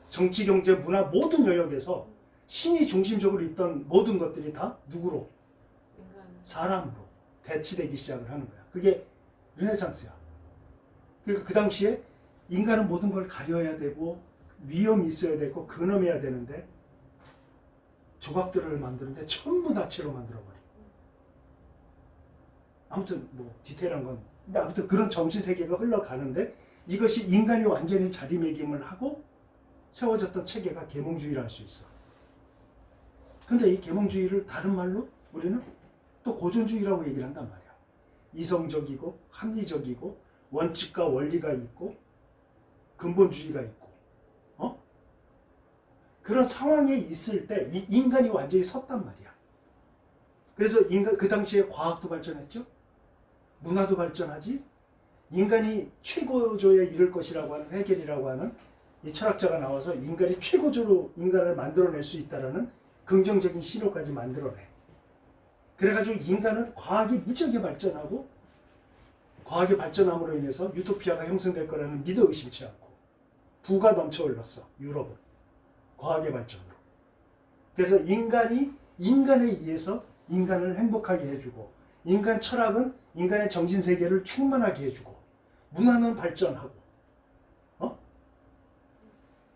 정치, 경제, 문화 모든 영역에서 신이 중심적으로 있던 모든 것들이 다 누구로? 사람으로 대치되기 시작을 하는 거야. 그게 르네상스야. 그러니까 그 당시에 인간은 모든 걸 가려야 되고 위험이 있어야 되고 근엄해야 되는데 조각들을 만드는데 전부 나체로 만들어버려. 아무튼 뭐 디테일한 건 근데 아무튼 그런 정신 세계가 흘러가는데 이것이 인간이 완전히 자리매김을 하고 세워졌던 체계가 계몽주의라 할 수 있어. 근데 이 계몽주의를 다른 말로 우리는 또 고전주의라고 얘기를 한단 말이야. 이성적이고 합리적이고 원칙과 원리가 있고 근본주의가 있고 그런 상황에 있을 때 이 인간이 완전히 섰단 말이야. 그래서 그 당시에 과학도 발전했죠. 문화도 발전하지. 인간이 최고조에 이를 것이라고 하는 해겔이라고 하는 이 철학자가 나와서 인간이 최고조로 인간을 만들어낼 수 있다는 긍정적인 신호까지 만들어내. 그래가지고 인간은 과학이 무지하게 발전하고 과학의 발전함으로 인해서 유토피아가 형성될 거라는 믿어 의심치 않고 부가 넘쳐 흘렀어. 유럽은 과학의 발전으로. 그래서 인간에 의해서 인간을 행복하게 해주고 인간 철학은 인간의 정신세계를 충만하게 해주고 문화는 발전하고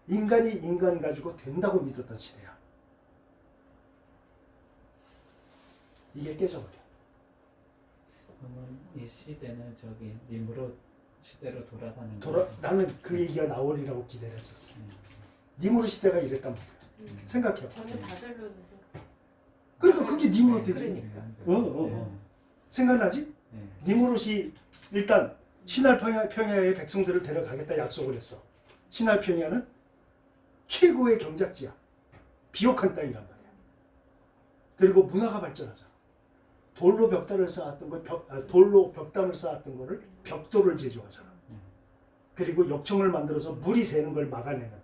인간이 인간 가지고 된다고 믿었던 시대야. 이게 깨져버려. 그러면 이 시대는 저기 니무롯 시대로 돌아가는 거예요? 나는 그 얘기가 나오리라고 기대를 했었어. 니무롯 시대가 이랬단 말이야. 생각해봐. 저는 바벨론에서 그러니까 그게 니무롯이지. 그러니까. 생각나지? 네. 니무롯이 일단 신할 평야의 백성들을 데려가겠다 약속을 했어. 신할 평야는 최고의 경작지야. 비옥한 땅이란 말이야. 그리고 문화가 발전하잖아. 돌로 벽담을 쌓았던 돌로 벽담을 쌓았던 거를 벽돌을 제조하잖아. 그리고 역청을 만들어서 물이 새는 걸 막아내는.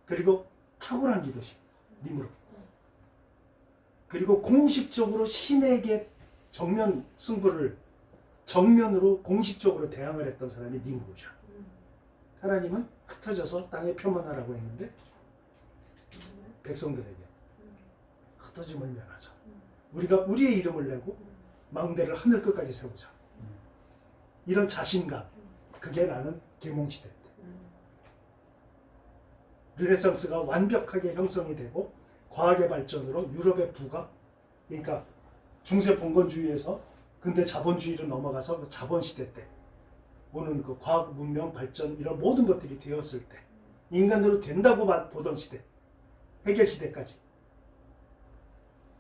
그리고 탁월한 리더십, 니무롯. 그리고 공식적으로 신에게 정면 승부를 정면으로 공식적으로 대항을 했던 사람이 니무롯이야. 하나님은 흩어져서 땅에 표만하라고 했는데 백성들에게 흩어짐을 면하자. 우리가 우리의 이름을 내고 망대를 하늘 끝까지 세우자. 이런 자신감, 그게 나는 계몽시대 때. 르네상스가 완벽하게 형성이 되고 과학의 발전으로 유럽의 부가, 그러니까 중세 봉건주의에서 근대 자본주의로 넘어가서 그 자본시대 때 오는 그 과학 문명 발전 이런 모든 것들이 되었을 때 인간으로 된다고 보던 시대, 해결 시대까지.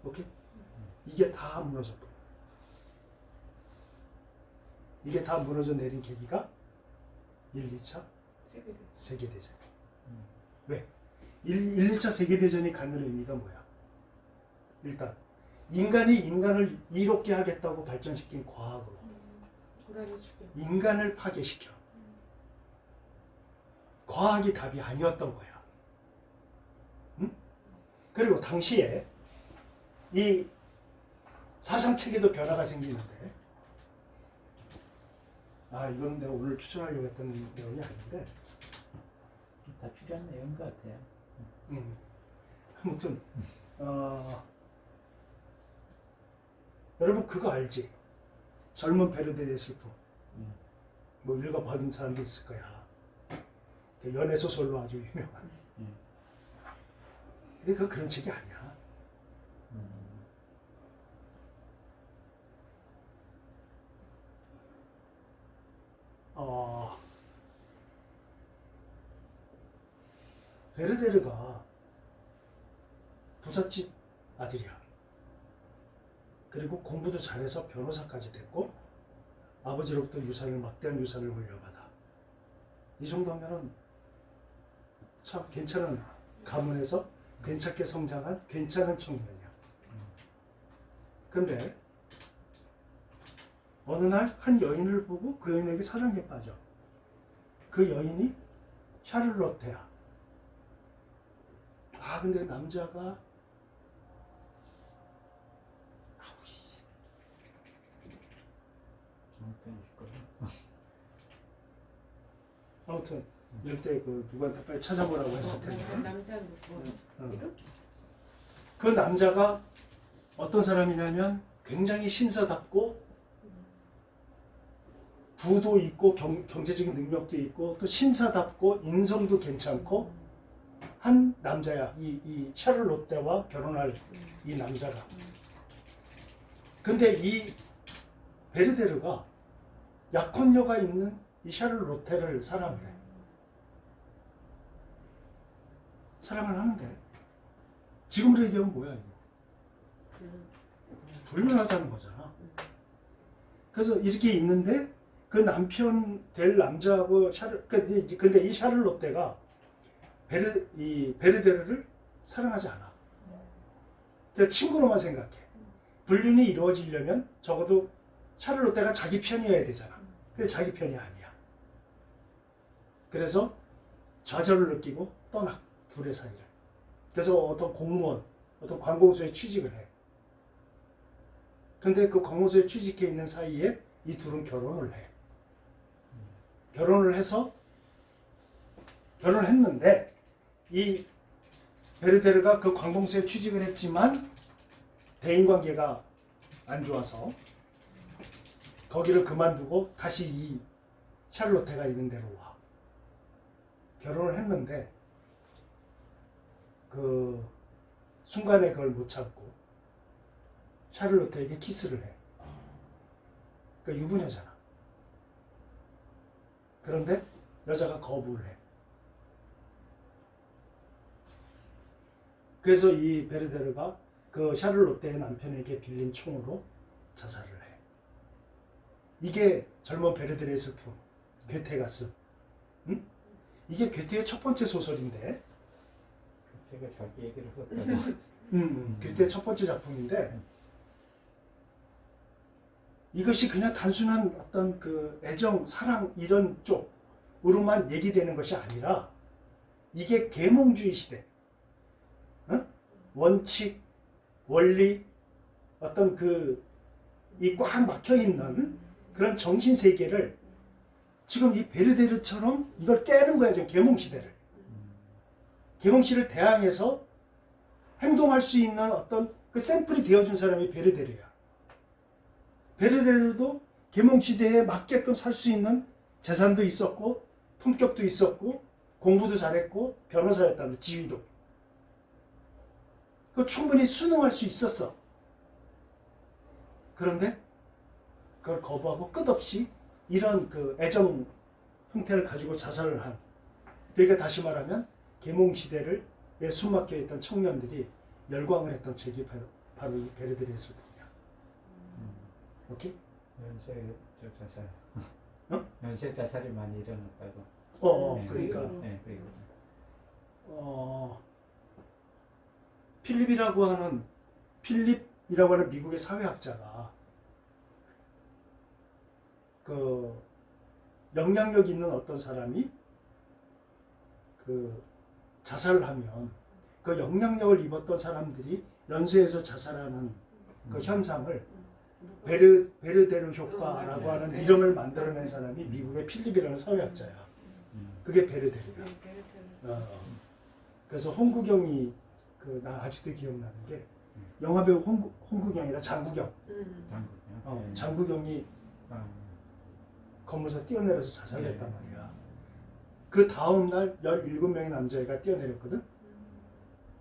오케이? 이게 다 무너져 버려. 이게 다 무너져 내린 계기가 1, 2차 세계대전. 왜? 1, 2차 세계대전이 갖는 의미가 뭐야? 일단 인간이 인간을 이롭게 하겠다고 발전시킨 과학으로 인간을 파괴시켜. 과학이 답이 아니었던 거야. 응? 그리고 당시에 이 사상체계도 변화가 생기는데, 이건 내가 오늘 추천하려고 했던 내용이 아닌데, 다 필요한 내용 같아요. 아무튼 여러분 그거 알지? 젊은 베르데의 슬픔. 뭐 읽어본 사람도 있을 거야. 연애 소설로 아주 유명한. 근데 그거 그런 책이 아니야. 베르데르가 부잣집 아들이야. 그리고 공부도 잘해서 변호사까지 됐고 아버지로부터 막대한 유산을 물려받아. 이 정도면은 참 괜찮은 가문에서 괜찮게 성장한 괜찮은 청년이야. 근데 어느 날 한 여인을 보고 그 여인에게 사랑에 빠져. 그 여인이 샤를로테야. 근데 남자가 아무튼 이럴 때 그 누구한테 빨리 찾아보라고 했을 텐데. 남자는 뭐예요? 그 남자가 어떤 사람이냐면 굉장히 신사답고 부도 있고 경제적인 능력도 있고 또 신사답고 인성도 괜찮고 한 남자야. 이 샤를로테와 결혼할 이 남자가. 근데 이 베르데르가 약혼녀가 있는 이 샤를로테를 사랑을 해. 사랑을 하는데 지금으로 얘기하면 뭐야 이거? 불륜하자는 거잖아. 그래서 이렇게 있는데 그 남편 될 남자하고 근데 이 샤를로테가 베르데르를 사랑하지 않아. 그냥 친구로만 생각해. 불륜이 이루어지려면 적어도 샤를로테가 자기 편이어야 되잖아. 근데 자기 편이 아니야. 그래서 좌절을 느끼고 떠나. 둘의 사이를. 그래서 어떤 공무원, 어떤 관공서에 취직을 해. 근데 그 관공서에 취직해 있는 사이에 이 둘은 결혼을 해. 결혼을 했는데 이 베르테르가 그 관공서에 취직을 했지만 대인관계가 안 좋아서 거기를 그만두고 다시 이 샬롯테가 있는 데로 와. 결혼을 했는데 그 순간에 그걸 못 참고 샤를로테에게 키스를 해. 그러니까 유부녀잖아. 그런데 여자가 거부를 해. 그래서 이 베르데르가 그 샤를로테의 남편에게 빌린 총으로 자살을 해. 이게 젊은 베르데르의 슬픔. 괴테가 쓴. 응? 이게 괴테의 첫 번째 소설인데. 제가 자기 얘기를 썼다고. 괴테의 첫 번째 작품인데 이것이 그냥 단순한 어떤 그 애정, 사랑 이런 쪽으로만 얘기되는 것이 아니라 이게 계몽주의 시대, 원칙, 원리, 어떤 이 꽉 막혀 있는 그런 정신 세계를 지금 이 베르데르처럼 이걸 깨는 거야. 지금 계몽 시대를. 계몽 시대를 대항해서 행동할 수 있는 어떤 그 샘플이 되어준 사람이 베르데르야. 베르데르도 계몽 시대에 맞게끔 살 수 있는 재산도 있었고 품격도 있었고 공부도 잘했고 변호사였다는 지위도. 그 충분히 순응할 수 있었어. 그런데 그걸 거부하고 끝없이 이런 그 애정 형태를 가지고 자살을 한. 그러니까 다시 말하면 계몽 시대를 숨막혀 있던 청년들이 열광을 했던 책이 바로 이 베르데르의 슬픔이야. 오케이? 연쇄 자살. 어? 연쇄 자살이 많이 일어났다고. 네. 그러니까. 네, 그리고. 필립이라고 하는 미국의 사회학자가 그 영향력 있는 어떤 사람이 그 자살을 하면 그 영향력을 입었던 사람들이 연쇄해서 자살하는 그 현상을 베르데르 효과라고 하는 이름을 만들어낸 사람이 미국의 필립이라는 사회학자야. 그게 베르데르야. 그래서 홍구경이 나 아직도 기억나는 게 영화배우 홍구경이라 장구경. 장구경이 건물에서 뛰어내려서 자살했단 말이야. 그 다음날 17명의 남자애가 뛰어내렸거든.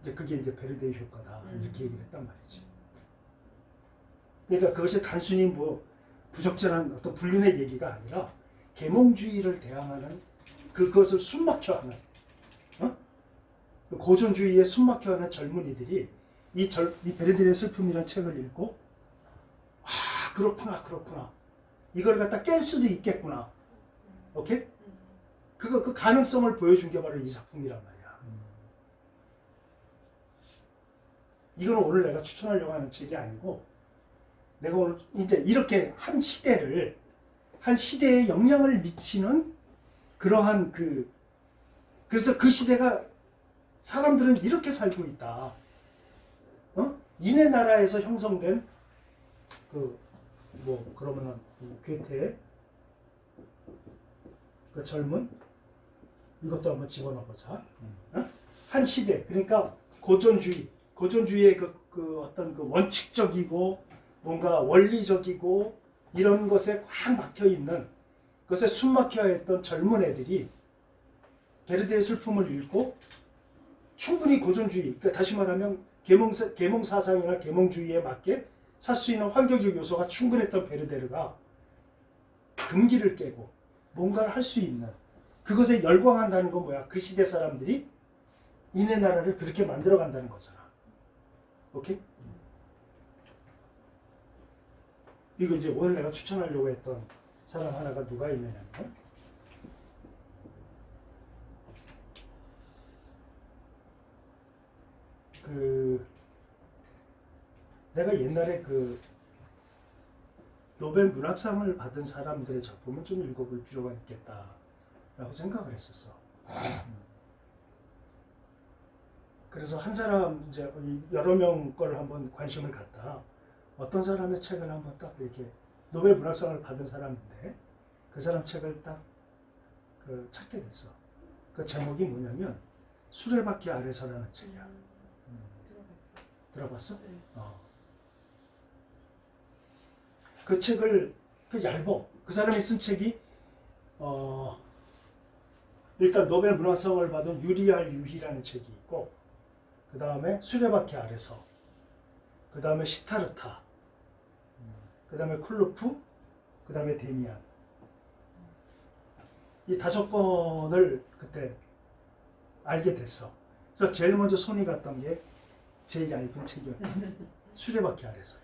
이제 그게 이제 베르데르 효과다. 이렇게 얘기를 했단 말이지. 그러니까 그것이 단순히 뭐 부적절한 어떤 불륜의 얘기가 아니라 계몽주의를 대항하는 그것을 숨막혀하는 고전주의에 숨막혀하는 젊은이들이 이 베르데르의 슬픔이라는 책을 읽고 그렇구나 이걸 갖다 깰 수도 있겠구나. 오케이? 그 가능성을 보여준 게 바로 이 작품이란 말이야. 이건 오늘 내가 추천하려고 하는 책이 아니고 내가 오늘 이제 이렇게 한 시대에 영향을 미치는 그러한 그래서 그 시대가 사람들은 이렇게 살고 있다. 이네 나라에서 형성된 그러면은 괴테의 그 젊은 이것도 한번 집어넣어보자. 한 시대, 그러니까 고전주의의 그 어떤 그 원칙적이고 뭔가 원리적이고 이런 것에 꽉 막혀 있는 것에 숨막혀 있던 젊은 애들이 베르데르의 슬픔을 읽고 충분히 고전주의, 그러니까 다시 말하면 계몽 사상이나 계몽주의에 맞게 살 수 있는 환경적 요소가 충분했던 베르데르가 금기를 깨고 뭔가를 할 수 있는 그것에 열광한다는 건 뭐야? 그 시대 사람들이 이네 나라를 그렇게 만들어 간다는 거잖아. 오케이? 이거 이제 오늘 내가 추천하려고 했던 사람 하나가 누가 있느냐면 내가 옛날에 노벨 문학상을 받은 사람들의 작품을 좀 읽어볼 필요가 있겠다라고 생각을 했었어. 그래서 한 사람 이제 여러 명 걸 한번 관심을 갖다 어떤 사람의 책을 한번 딱 이렇게 노벨 문학상을 받은 사람인데 그 사람 책을 딱 찾게 됐어. 그 제목이 뭐냐면 수레바퀴 아래서라는 책이야. 들어봤어. 들어봤어? 네. 그 책을 얇어. 그 사람이 쓴 책이 일단 노벨 문학상을 받은 유리알 유희라는 책이 있고, 그 다음에 수레바퀴 아래서, 그 다음에 시타르타, 그 다음에 쿨루프, 그 다음에 데미안. 이 5권을 그때 알게 됐어. 그래서 제일 먼저 손이 갔던 게 제일 얇은 책이었던 수레바퀴 아래서야.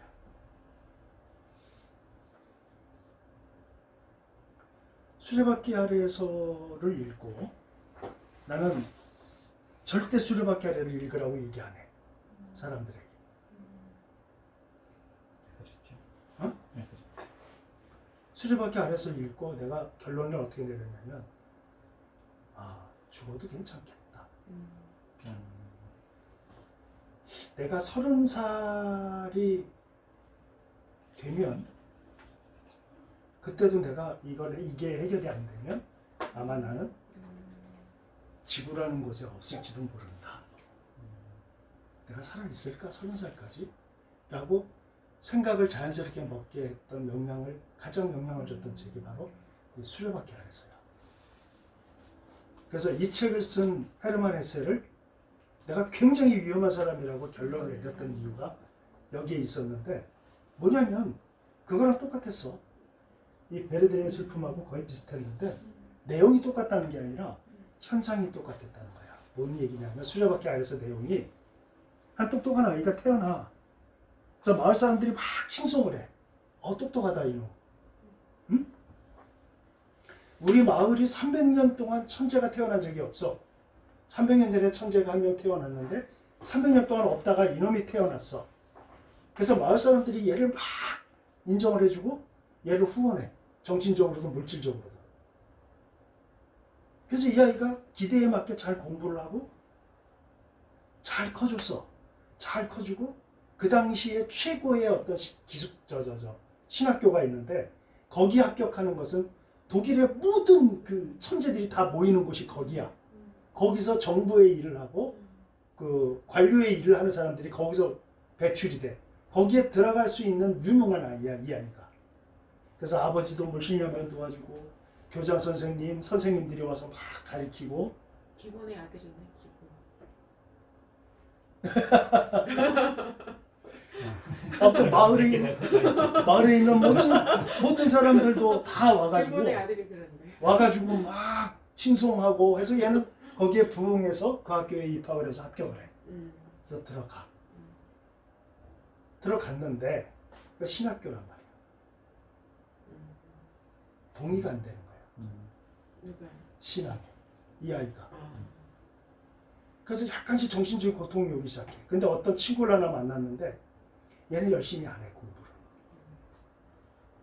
수레바퀴 아래서를 읽고, 나는 절대 수레바퀴 아래를 읽으라고 얘기 안 해. 사람들에게. 그렇죠. 어? 네, 그렇죠. 수레바퀴 아래서 읽고 내가 결론을 어떻게 내렸냐면, 죽어도 괜찮겠다. 음, 내가 30살이 되면, 그때도 내가 이게 해결이 안 되면 아마 나는 지구라는 곳에 없을지도 모른다. 내가 살아있을까? 30살까지? 라고 생각을 자연스럽게 먹게 했던 가장 영향을 줬던 책이 바로 이 수레바퀴 아래서야. 그래서 이 책을 쓴 헤르만 헤세를 내가 굉장히 위험한 사람이라고 결론을 내렸던 이유가 여기에 있었는데, 뭐냐면 그거랑 똑같았어. 이 베르디의 슬픔하고 거의 비슷했는데 내용이 똑같다는 게 아니라 현상이 똑같았다는 거야. 뭔 얘기냐면 수레바퀴 아래서 내용이, 한 똑똑한 아이가 태어나. 그래서 마을 사람들이 막 칭송을 해. 똑똑하다 이놈. 응? 우리 마을이 300년 동안 천재가 태어난 적이 없어. 300년 전에 천재가 한 명 태어났는데 300년 동안 없다가 이놈이 태어났어. 그래서 마을 사람들이 얘를 막 인정을 해주고 얘를 후원해. 정신적으로도 물질적으로도. 그래서 이 아이가 기대에 맞게 잘 공부를 하고 잘 커졌어. 잘 커지고 그 당시에 최고의 어떤 신학교가 있는데, 거기 합격하는 것은 독일의 모든 그 천재들이 다 모이는 곳이 거기야. 거기서 정부의 일을 하고 그 관료의 일을 하는 사람들이 거기서 배출이 돼. 거기에 들어갈 수 있는 유능한 아이야, 이 아이가. 그래서 아버지도 물신여면 도와주고 교장 선생님들이 와서 막 가르치고. 기본의 아들이네, 아무튼 마을에 있는 모든 사람들도 다 와가지고 기본의 아들이 그런데. 막 칭송하고 해서 얘는 거기에 부응해서 그 학교에 입학을 해서 합격을 해. 그래서 들어갔는데 그 신학교란 말이야. 동의가 안 되는 거야. 누가? 신학이. 이 아이가. 그래서 약간씩 정신적인 고통이 오기 시작해. 근데 어떤 친구를 하나 만났는데 얘는 열심히 안 해, 공부를.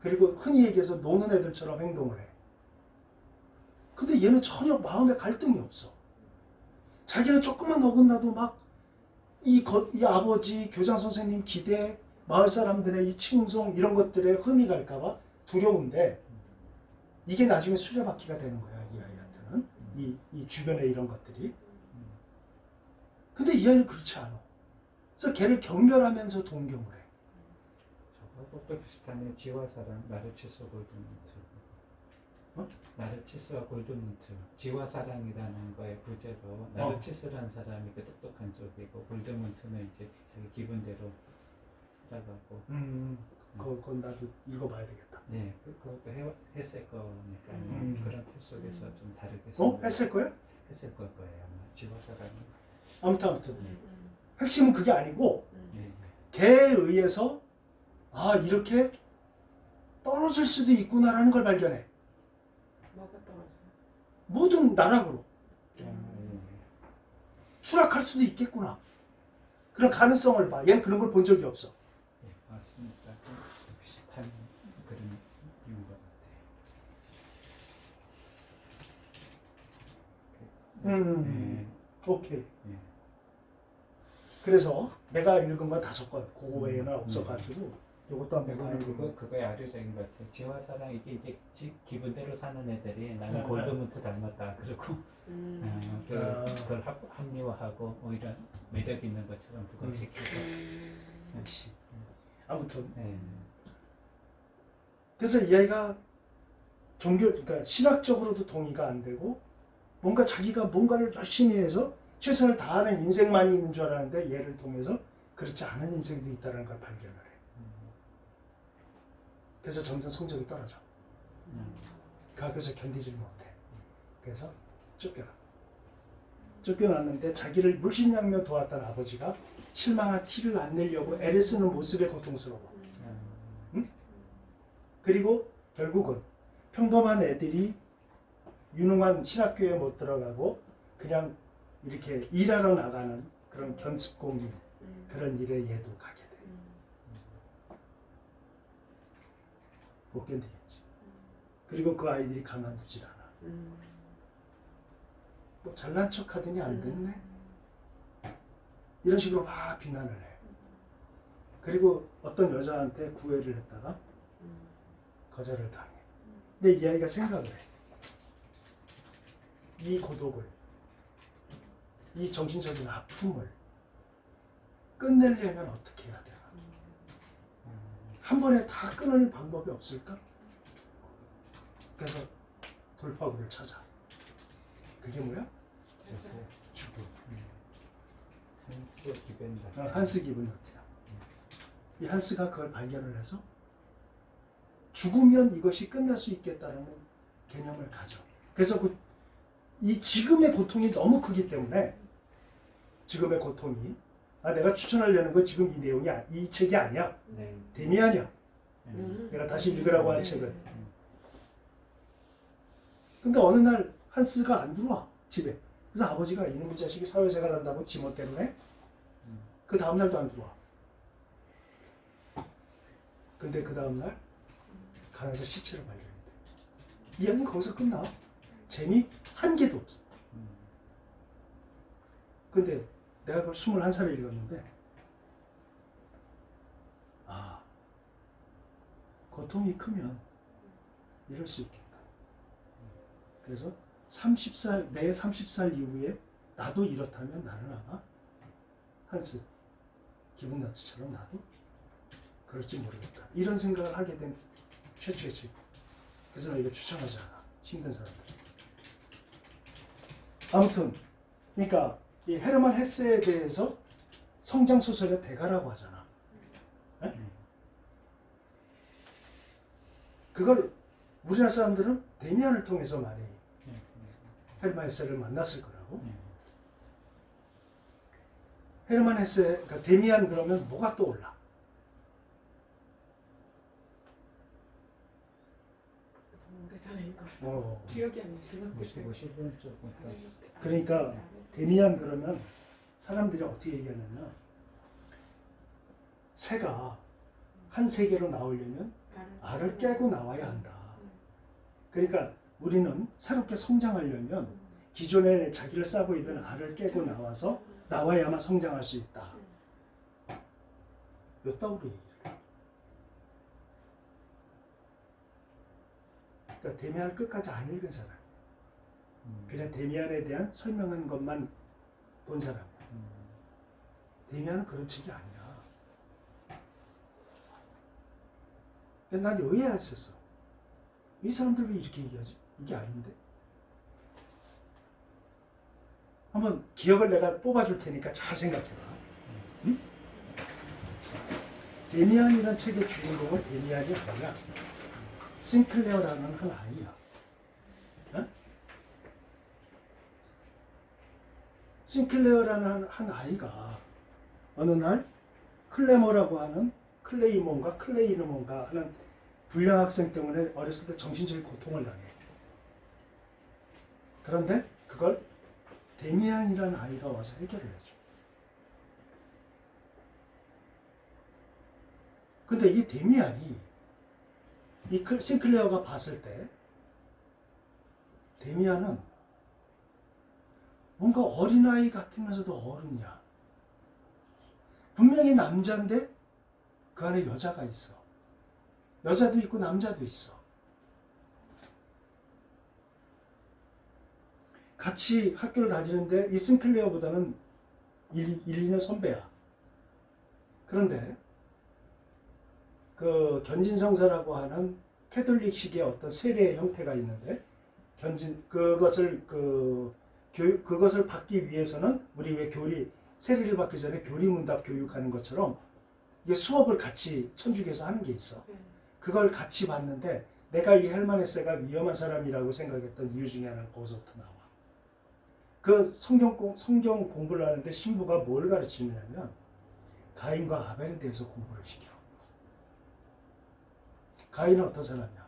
그리고 흔히 얘기해서 노는 애들처럼 행동을 해. 근데 얘는 전혀 마음에 갈등이 없어. 자기는 조금만 어긋나도 막 이 아버지, 교장 선생님 기대, 마을 사람들의 이 칭송 이런 것들에 흠이 갈까봐 두려운데, 이게 나중에 수레바퀴가 되는 거야, 이 아이한테는. 이 주변에 이런 것들이. 근데 이 아이는 그렇지 않아. 그래서 걔를 경멸하면서 동경을 해. 저것도 비슷하네. 지화사랑 나르치스 골드문트. 나르치스와 골드문트. 지화사랑이라는 거의 부제로 나르치스라는 사람이 그 똑똑한 쪽이고, 골드문트는 이제 자기 기분대로 살아가고. 그건 나도 읽어봐야 되겠다. 네, 그것도 했을 거니까 그런 틀 속에서 좀 다르게. 했을 거야? 했을 거예요. 아마 지화사랑이. 아무튼 핵심은 그게 아니고, 네. 걔에 의해서 이렇게 떨어질 수도 있구나라는 걸 발견해. 뭐가 떨어져? 모든 나락으로 예. 추락할 수도 있겠구나. 그런 가능성을 봐. 얘는 그런 걸 본 적이 없어. 네, 맞습니다. 비슷한 그런 이유인 것 같아요. 네. 오케이. 네. 그래서 내가 읽은 건 5권, 그거 외에는 없어가지고 요것도 한번 이거는 봐요. 그거의 아류적인 것 같아요. 지와 사랑 이게 이제 기분대로 사는 애들이 나는 네, 볼드모트 닮았다. 그리고 그걸 합리화하고 오히려 매력 있는 것처럼 부각시키고. 역시. 아무튼 네. 그래서 이 아이가 그러니까 신학적으로도 동의가 안 되고 뭔가 자기가 뭔가를 열심히 해서 최선을 다하는 인생만이 있는 줄 알았는데 얘를 통해서 그렇지 않은 인생도 있다는 걸 발견을 해. 그래서 점점 성적이 떨어져. 그 학교에서 견디질 못해. 그래서 쫓겨나. 쫓겨났는데 자기를 물심양면 도왔던 아버지가 실망한 티를 안 내려고 애를 쓰는 모습에 고통스러워. 그리고 결국은 평범한 애들이 유능한 신학교에 못 들어가고 그냥 이렇게 일하러 나가는 그런 견습공인 그런 일에 얘도 가게 돼. 못 견디겠지. 그리고 그 아이들이 가만두질 않아. 뭐 잘난 척 하더니 안 됐네. 이런 식으로 막 비난을 해. 그리고 어떤 여자한테 구애를 했다가 거절을 당해. 근데 이 아이가 생각을 해. 이 고독을, 이 정신적인 아픔을 끝내려면 어떻게 해야 되나? 한 번에 다 끊을 방법이 없을까? 그래서 돌파구를 찾아. 그게 뭐야? 죽음. 한스 기벤다. 한스 기브너트야. 이 한스가 그걸 발견을 해서 죽으면 이것이 끝날 수 있겠다는 개념을 가져. 그래서 이 지금의 고통이 너무 크기 때문에 지금의 고통이 내가 추천하려는 건 지금 이 내용이 이 책이 아니야. 데미안이야. 내가 다시 읽으라고 한 책은. 근데 어느 날 한스가 안 들어와 집에. 그래서 아버지가 이놈의 자식이 사회생활 한다고 지모 때문에 그 다음날도 안 들어와. 근데 그 다음날 강에서 시체를 발견했대. 이야기는 거기서 끝나. 재미 한 개도 없어. 근데 내가 그걸 21살에 읽었는데 고통이 크면 이럴 수 있겠다. 그래서 30살, 내 30살 이후에 나도 이렇다면 나는 아마 한스 기브너트처럼 나도 그럴지 모르겠다. 이런 생각을 하게 된 최초의 책. 그래서 나 이거 추천하지 않아. 힘든 사람들. 아무튼 그러니까 이 헤르만 헤세에 대해서 성장 소설의 대가라고 하잖아. 네? 그걸 우리나라 사람들은 데미안을 통해서 많이 헤르만 헤세를 만났을 거라고. 헤르만 헤세, 그러니까 데미안 그러면 뭐가 떠올라? 오래전에 읽었어. 기억이 안 나지만 50분 조금. 그러니까 데미안 그러면 사람들이 어떻게 얘기하냐면 새가 한 세계로 나오려면 알을 깨고 나와야 한다. 그러니까 우리는 새롭게 성장하려면 기존에 자기를 싸고 있던 알을 깨고 나와야만 성장할 수 있다. 몇 따구로 얘기를 해. 그러니까 데미안 끝까지 안 읽은 사람. 그냥 데미안에 대한 설명한 것만 본 사람. 데미안은 그런 책이 아니야. 난 의아했었어. 이 사람들 왜 이렇게 얘기하지? 이게 아닌데? 한번 기억을 내가 뽑아줄 테니까 잘 생각해봐. 응? 데미안이라는 책의 주인공은 데미안이 아니라 싱클레어라는 한 아이야. 어? 싱클레어라는 한 아이가 어느 날 클레머라고 하는 클레이몬가 클레이르몬가 하는 불량 학생 때문에 어렸을 때 정신적인 고통을 당해. 그런데 그걸 데미안이라는 아이가 와서 해결을 해줘. 근데 이 데미안이 이 싱클레어가 봤을 때 데미안은 뭔가 어린아이 같으면서도 어른이야. 분명히 남자인데 그 안에 여자가 있어. 여자도 있고 남자도 있어. 같이 학교를 다니는데 이 싱클레어보다는 2년 선배야. 그런데 그 견진성사라고 하는 캐톨릭식의 어떤 세례의 형태가 있는데 그것을 받기 위해서는 우리 왜 세례를 받기 전에 교리문답 교육하는 것처럼 이게 수업을 같이 천주교에서 하는 게 있어. 네. 그걸 같이 봤는데 내가 이 헬마네세가 위험한 사람이라고 생각했던 이유 중에 하나는 거기서부터 나와. 그 성경 공부를 하는데 신부가 뭘 가르치냐면 가인과 아벨에 대해서 공부를 시켜. 가인은 어떤 사람이야?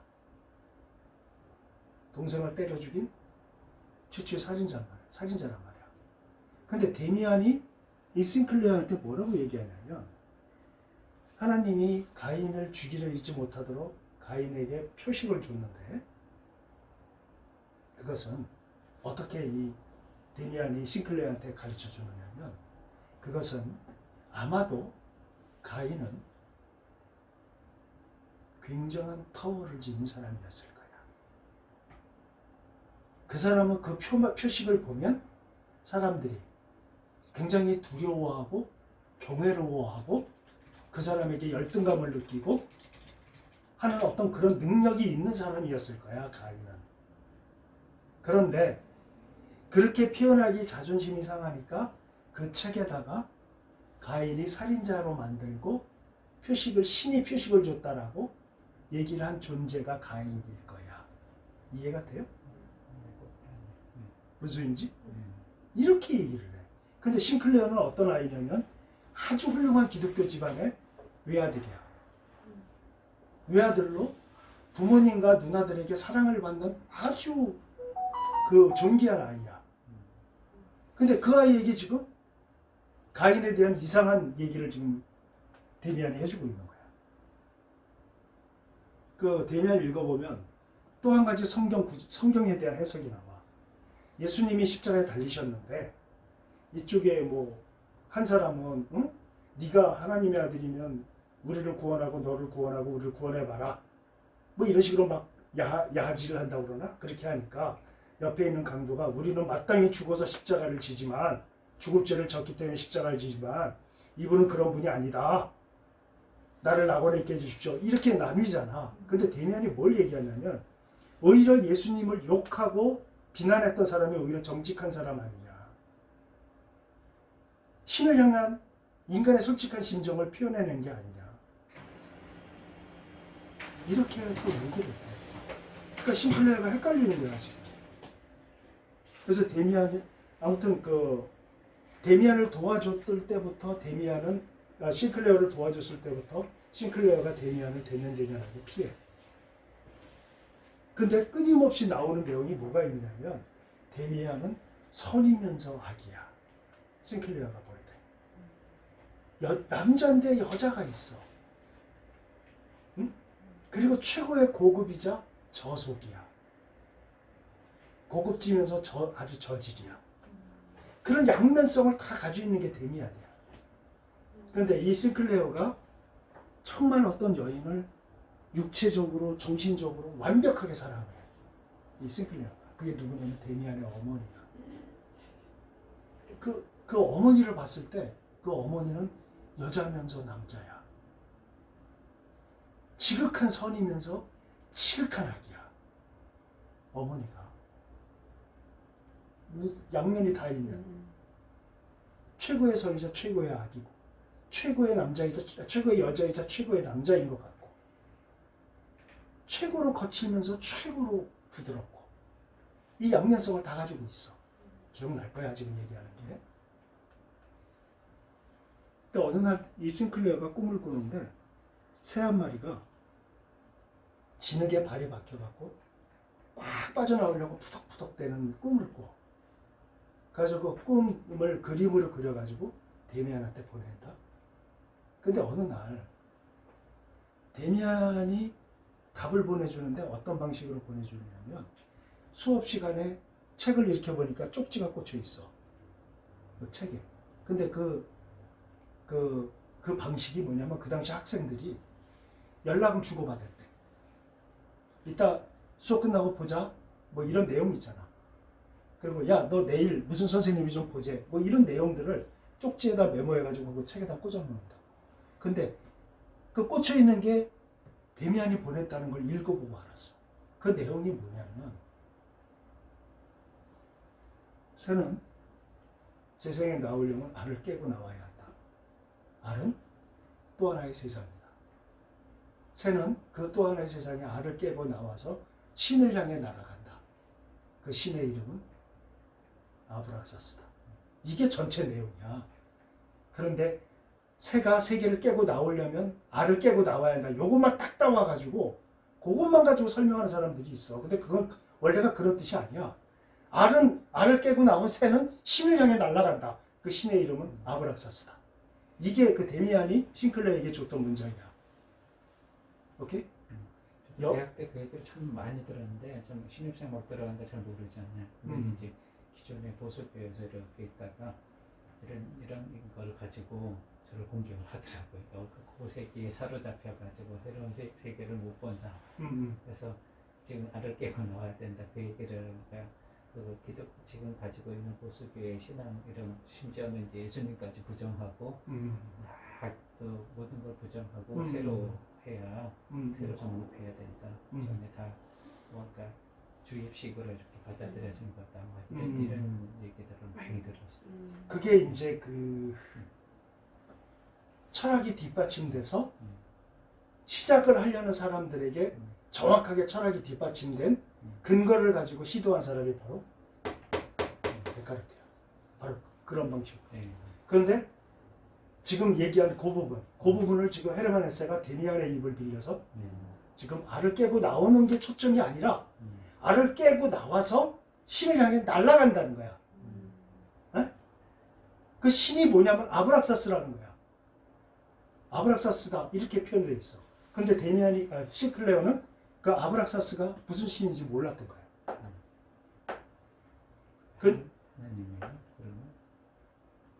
동생을 때려 죽인 최초의 살인자란 말이야. 근데 데미안이 이 싱클레어한테 뭐라고 얘기하냐면 하나님이 가인을 죽이려 잊지 못하도록 가인에게 표식을 줬는데 그것은 어떻게 이 데미안이 싱클레어한테 가르쳐 주느냐면 그것은 아마도 가인은 굉장한 파워를 지닌 사람이었을 거야. 그 사람은 그 표식을 보면 사람들이 굉장히 두려워하고 경외로워하고 그 사람에게 열등감을 느끼고 하는 어떤 그런 능력이 있는 사람이었을 거야, 가인은. 그런데 그렇게 표현하기 자존심이 상하니까 그 책에다가 가인이 살인자로 만들고 신이 표식을 줬다라고 얘기를 한 존재가 가인일 거야. 이해가 돼요? 무슨 소리인지? 이렇게 얘기를 해. 근데 싱클레어는 어떤 아이냐면 아주 훌륭한 기독교 집안의 외아들이야. 외아들로 부모님과 누나들에게 사랑을 받는 아주 그 존귀한 아이야. 근데 그 아이에게 지금 가인에 대한 이상한 얘기를 지금 데미안이 해주고 있는 거야. 그 데미안 읽어보면 또 한 가지 성경에 대한 해석이 나와. 예수님이 십자가에 달리셨는데 이쪽에 뭐 한 사람은 네가 하나님의 아들이면 우리를 구원하고 너를 구원하고 우리를 구원해봐라. 뭐 이런 식으로 막 야지를 한다고 그러나? 그렇게 하니까 옆에 있는 강도가 우리는 마땅히 죽어서 십자가를 지지만 죽을 죄를 졌기 때문에 십자가를 지지만 이분은 그런 분이 아니다. 나를 낙원에 있게 해주십시오. 이렇게 나뉘잖아. 근데 데미안이 뭘 얘기하냐면 오히려 예수님을 욕하고 비난했던 사람이 오히려 정직한 사람 아니냐. 신을 향한 인간의 솔직한 심정을 표현해낸 게 아니냐. 이렇게 또 얘기를 해. 그러니까 싱클레어가 헷갈리는 거야 지금. 그래서 데미안이 아무튼 데미안을 도와줬을 때부터 싱클레어를 도와줬을 때부터 싱클레어가 데미안을 대면하고 피해. 근데 끊임없이 나오는 내용이 뭐가 있냐면 데미안은 선이면서 악이야. 싱클레어가 볼 때. 남자인데 여자가 있어. 응? 그리고 최고의 고급이자 저속이야. 고급지면서 아주 저질이야. 그런 양면성을 다 가지고 있는 게 데미안이야. 그런데 이 싱클레어가 정말 어떤 여인을 육체적으로 정신적으로 완벽하게 사랑을 해. 이 싱클레어가. 그게 누구냐면 데미안의 어머니야. 그 어머니를 봤을 때 그 어머니는 여자면서 남자야. 지극한 선이면서 지극한 악이야. 어머니가. 양면이 다 있는 최고의 선이자 최고의 악이고 최고의 남자이자 최고의 여자이자 최고의 남자인 것 같고 최고로 거칠면서 최고로 부드럽고 이 양면성을 다 가지고 있어. 기억날 거야 지금 얘기하는 게. 근데 어느 날 이 싱클레어가 꿈을 꾸는데 새 한 마리가 진흙에 발이 박혀갖고 막 빠져나오려고 푸덕푸덕 대는 꿈을 꿔. 그래서 그 꿈을 그림으로 그려가지고 데미안한테 보낸다. 근데 어느 날 데미안이 답을 보내주는데 어떤 방식으로 보내주냐면 수업 시간에 책을 이렇게 보니까 쪽지가 꽂혀 있어. 그 책에. 근데 그 그 방식이 뭐냐면 그 당시 학생들이 연락을 주고받을 때 이따 수업 끝나고 보자 뭐 이런 내용 있잖아. 그리고 야 너 내일 무슨 선생님이 좀 보재 뭐 이런 내용들을 쪽지에다 메모해가지고 그 책에다 꽂아놓는다. 근데 그 꽂혀있는 게 데미안이 보냈다는 걸 읽어보고 알았어. 그 내용이 뭐냐면 새는 세상에 나오려면 알을 깨고 나와야 한다. 알은 또 하나의 세상이다. 새는 그 또 하나의 세상에 알을 깨고 나와서 신을 향해 날아간다. 그 신의 이름은 아브락사스다. 이게 전체 내용이야. 그런데 새가 세계를 깨고 나오려면 알을 깨고 나와야 한다. 요것만 딱 따와가지고 그것만 가지고 설명하는 사람들이 있어. 근데 그건 원래가 그런 뜻이 아니야. 알을 깨고 나온 새는 신을 향해 날아간다. 그 신의 이름은 아브락사스다. 이게 그 데미안이 싱클레어에게 줬던 문장이야. 오케이? 대학 때 그 얘기를 참 많이 들었는데 좀 신입생 막 들어가는데 잘 모르잖아요. 근데 이제 기존의 보수교회에서 이렇게 있다가 이런 걸 가지고 저를 공격을 하더라고요. 그 세계에 사로잡혀가지고 새로운 세계를 못 본다. 그래서 지금 알을 깨고 나와야 된다. 그 얘기를 그 기독 지금 가지고 있는 보수교회 신앙 이런 심지어는 이제 예수님까지 부정하고 그 모든 걸 부정하고 새로 해야 새로 정립해야 된다. 전에 다 뭔가 주입식으로 이렇게 받아들여진 거다. 이런 얘기들을 많이 들었어요. 그게 이제 그 철학이 뒷받침돼서 시작을 하려는 사람들에게 정확하게 철학이 뒷받침된 근거를 가지고 시도한 사람이 바로 데카르트야. 바로 그런 방식. 그런데 지금 얘기한 그 부분을 지금 헤르만 헤세가 데미안의 입을 빌려서 지금 알을 깨고 나오는 게 초점이 아니라 알을 깨고 나와서 신을 향해 날아간다는 거야. 그 신이 뭐냐면 아브락사스라는 거야. 아브락사스다 이렇게 표현되어 있어. 근데 싱클레어는 그 아브락사스가 무슨 신인지 몰랐던 거야.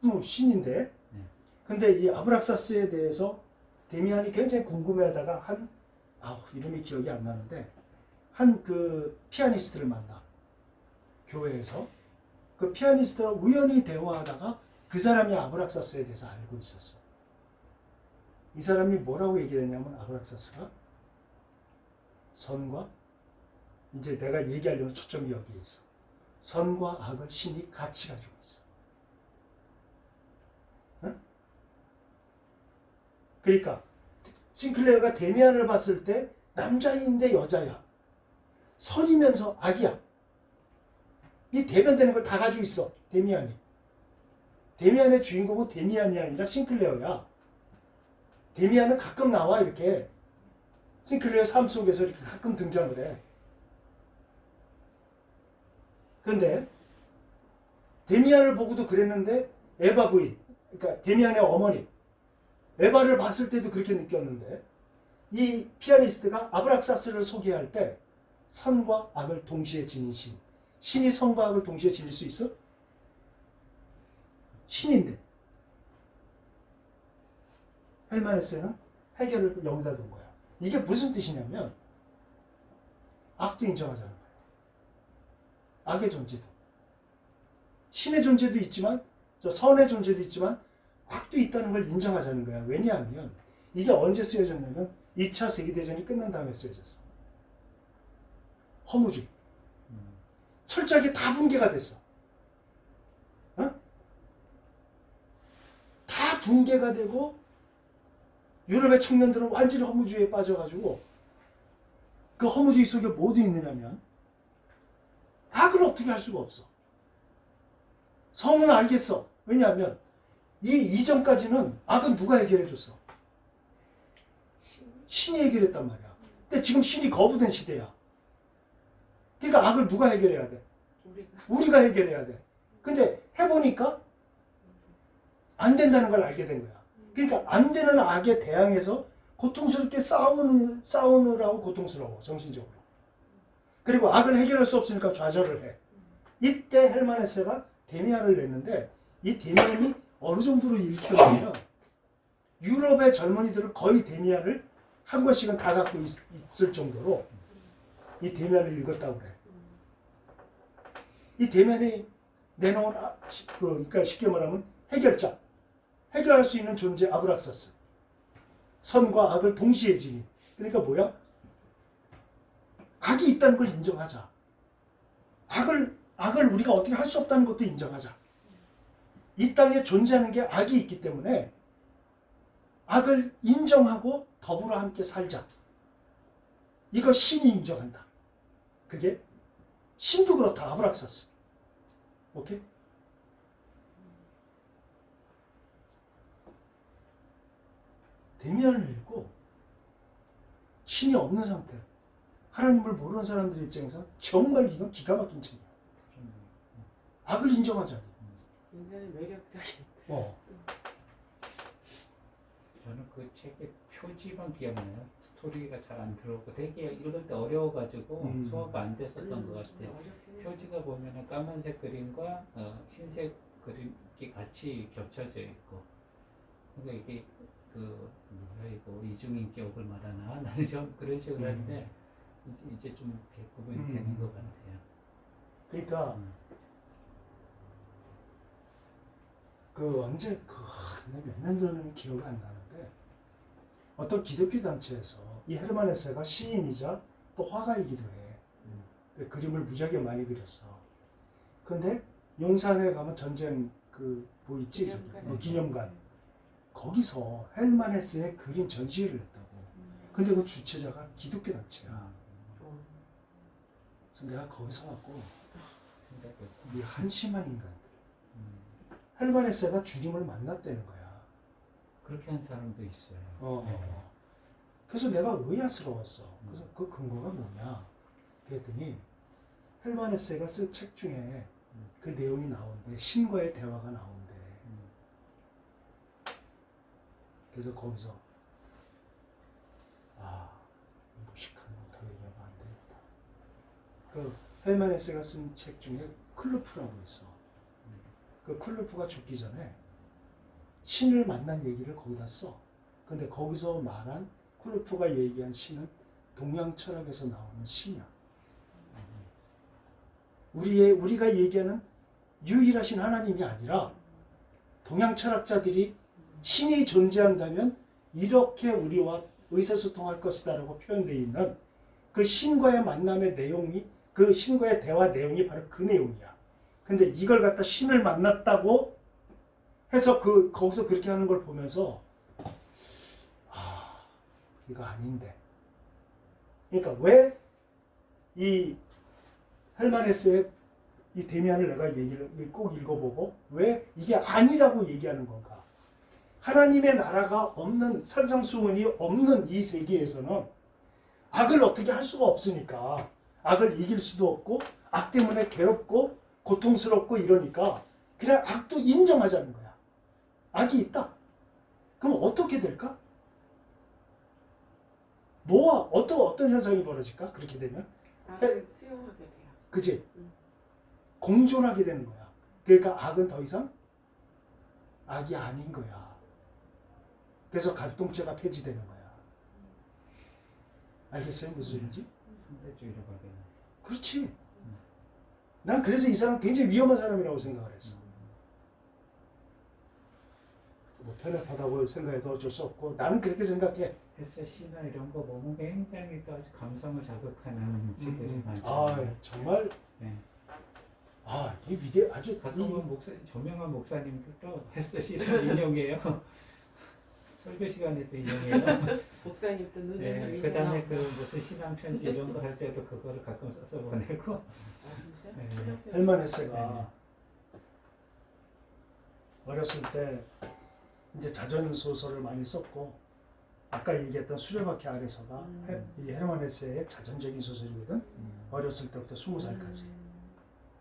뭐 신인데. 근데 이 아브락사스에 대해서 데미안이 굉장히 궁금해하다가 이름이 기억이 안 나는데 한 그 피아니스트를 만나. 교회에서 그 피아니스트와 우연히 대화하다가 그 사람이 아브락사스에 대해서 알고 있었어. 이 사람이 뭐라고 얘기를 했냐면 아브락사스가 선과 이제 내가 얘기하려는 초점이 여기에 있어. 선과 악을 신이 같이 가지고 있어. 응? 그러니까 싱클레어가 데미안을 봤을 때 남자인데 여자야. 선이면서 악이야. 이 대변되는 걸 다 가지고 있어. 데미안이. 데미안의 주인공은 데미안이 아니라 싱클레어야. 데미안은 가끔 나와 이렇게. 싱클레어 삶 속에서 이렇게 가끔 등장을 해. 그런데 데미안을 보고도 그랬는데 에바 부인, 그러니까 데미안의 어머니 에바를 봤을 때도 그렇게 느꼈는데 이 피아니스트가 아브락사스를 소개할 때 선과 악을 동시에 지닌 신이 선과 악을 동시에 지닐 수 있어? 신인데 헤르만 헤세는 해결을 여기다 둔 거야. 이게 무슨 뜻이냐면 악도 인정하자는 거야. 악의 존재도 신의 존재도 있지만 선의 존재도 있지만 악도 있다는 걸 인정하자는 거야. 왜냐하면 이게 언제 쓰여졌냐면 2차 세계대전이 끝난 다음에 쓰여졌어. 허무주의. 철저하게 다 붕괴가 됐어. 어? 다 붕괴가 되고 유럽의 청년들은 완전히 허무주의에 빠져가지고 그 허무주의 속에 뭐도 있느냐면 악을 어떻게 할 수가 없어. 선은 알겠어. 왜냐하면 이 이전까지는 악은 누가 해결해줬어? 신이 해결했단 말이야. 근데 지금 신이 거부된 시대야. 그러니까 악을 누가 해결해야 돼? 우리가 해결해야 돼. 근데 해보니까 안 된다는 걸 알게 된 거야. 그러니까 안 되는 악에 대항해서 고통스럽게 싸우느라고 고통스러워. 정신적으로. 그리고 악을 해결할 수 없으니까 좌절을 해. 이때 헤르만 헤세가 데미안을 냈는데 이 데미안이 어느 정도로 읽혔냐면 유럽의 젊은이들은 거의 데미안을 한 권씩은 다 갖고 있을 정도로 이 데미안을 읽었다고 그래. 이 데미안이 내놓은 그러니까 쉽게 말하면 해결자, 해결할 수 있는 존재 아브락사스, 선과 악을 동시에 지닌. 그러니까 뭐야? 악이 있다는 걸 인정하자. 악을 우리가 어떻게 할 수 없다는 것도 인정하자. 이 땅에 존재하는 게 악이 있기 때문에 악을 인정하고 더불어 함께 살자. 이거 신이 인정한다. 그게 신도 그렇다. 아브락사스. 오케이? 데미안을 읽고 신이 없는 상태, 하나님을 모르는 사람들 입장에서 정말 이건 기가 막힌 책이야. 악을 인정하자니. 굉장히 매력적인. 저는 그 책의 표지만 기억나요. 스토리가 잘 안 들어오고 되게 읽을 때 어려워가지고 소화가 안 됐었던 것 같아요. 표지가 보면은 까만색 그림과 흰색 그림이 같이 겹쳐져 있고, 그러니까 이게 그 뭐야 이거 이중인격을 말하나 나는 좀 그런 식으로 하는데 이제 좀 이렇게 구분이 되는 것 같아요. 그러니까 그 언제 몇 년 전에는 기억이 안 나는데 어떤 기독교 단체에서 이 헤르만 헤세가 시인이자 또 화가이기도 해. 그림을 무지하게 많이 그렸어. 근데 용산에 가면 전쟁 뭐 있지? 기념관. 거기서 헤르만 헤세의 그림 전시회를 했다고. 근데 그 주최자가 기독교 단체야. 그래서 내가 거기서 왔고 이 한심한 인간들. 헤르만 헤세가 주님을 만났다는 거야. 그렇게 한 사람도 있어요. 그래서 내가 의아스러웠어. 그래서 그 근거가 뭐냐? 그랬더니 헤르만 헤세가 쓴 책 중에 그 내용이 나오는데 신과의 대화가 나오는데 그래서 거기서 무식한 거 더 얘기하면 안 되겠다. 그 헤르만 헤세가 쓴 책 중에 클루프라고 있어. 그 클루프가 죽기 전에 신을 만난 얘기를 거기다 써. 근데 거기서 말한 클루프가 얘기한 신은 동양 철학에서 나오는 신이야. 우리가 얘기하는 유일하신 하나님이 아니라 동양 철학자들이 신이 존재한다면 이렇게 우리와 의사소통할 것이다라고 표현되어 있는 그 신과의 만남의 내용이, 그 신과의 대화 내용이 바로 그 내용이야. 근데 이걸 갖다 신을 만났다고 해서 거기서 그렇게 하는 걸 보면서 이거 아닌데. 그러니까 왜 이 헤르만 헤세의 이 데미안을 내가 얘기를 꼭 읽어보고 왜 이게 아니라고 얘기하는 건가? 하나님의 나라가 없는, 산상수훈이 없는 이 세계에서는 악을 어떻게 할 수가 없으니까, 악을 이길 수도 없고 악 때문에 괴롭고 고통스럽고 이러니까 그냥 악도 인정하자는 거야. 악이 있다. 그럼 어떻게 될까? 어떤 현상이 벌어질까? 그렇게 되면 악을 수용하게 돼요. 그치? 공존하게 되는 거야. 그러니까 악은 더 이상 악이 아닌 거야. 그래서 갈등체가 폐지되는 거야. 알겠어요? 무슨 소리인지? 상대주의로 가겠네. 그렇지. 난 그래서 이 사람 굉장히 위험한 사람이라고 생각을 했어. 뭐 편협하다고 생각해도 어쩔 수 없고 나는 그렇게 생각해. 헤세 시나 이런 거 보면 굉장히 또 아주 감성을 자극하는 시들이 많잖아요. 정말. 네. 이게 아주 가끔은 조명한 목사님들도 헤세 시를 인용해요. 설교 시간에도 인용해요. 목사님도 눈을 네, 흘리잖아. 그다음에 그 무슨 신앙 편지 이런 거 할 때도 그거를 가끔 써서 보내고. 진짜? 네. 헤르만 헤세가 어렸을 때 이제 자전 소설을 많이 썼고 아까 얘기했던 수레바퀴 아래서가 이 헤르만 헤세의 자전적인 소설이거든. 어렸을 때부터 20살까지.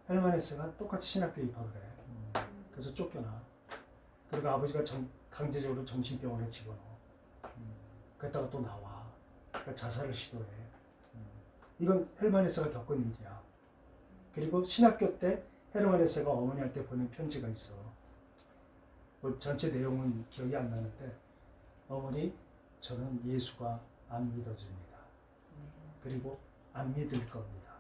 헤르만 헤세가 똑같이 신학교 입학을 해. 그래서 쫓겨나. 그리고 아버지가 강제적으로 정신병원에 집어넣어. 그랬다가 또 나와. 그러니까 자살을 시도해. 이건 헤르만 헤세가 겪은 일이야. 그리고 신학교 때 헤르만 헤세가 어머니한테 보낸 편지가 있어. 뭐 전체 내용은 기억이 안 나는데 어머니, 저는 예수가 안 믿어집니다. 그리고 안 믿을 겁니다.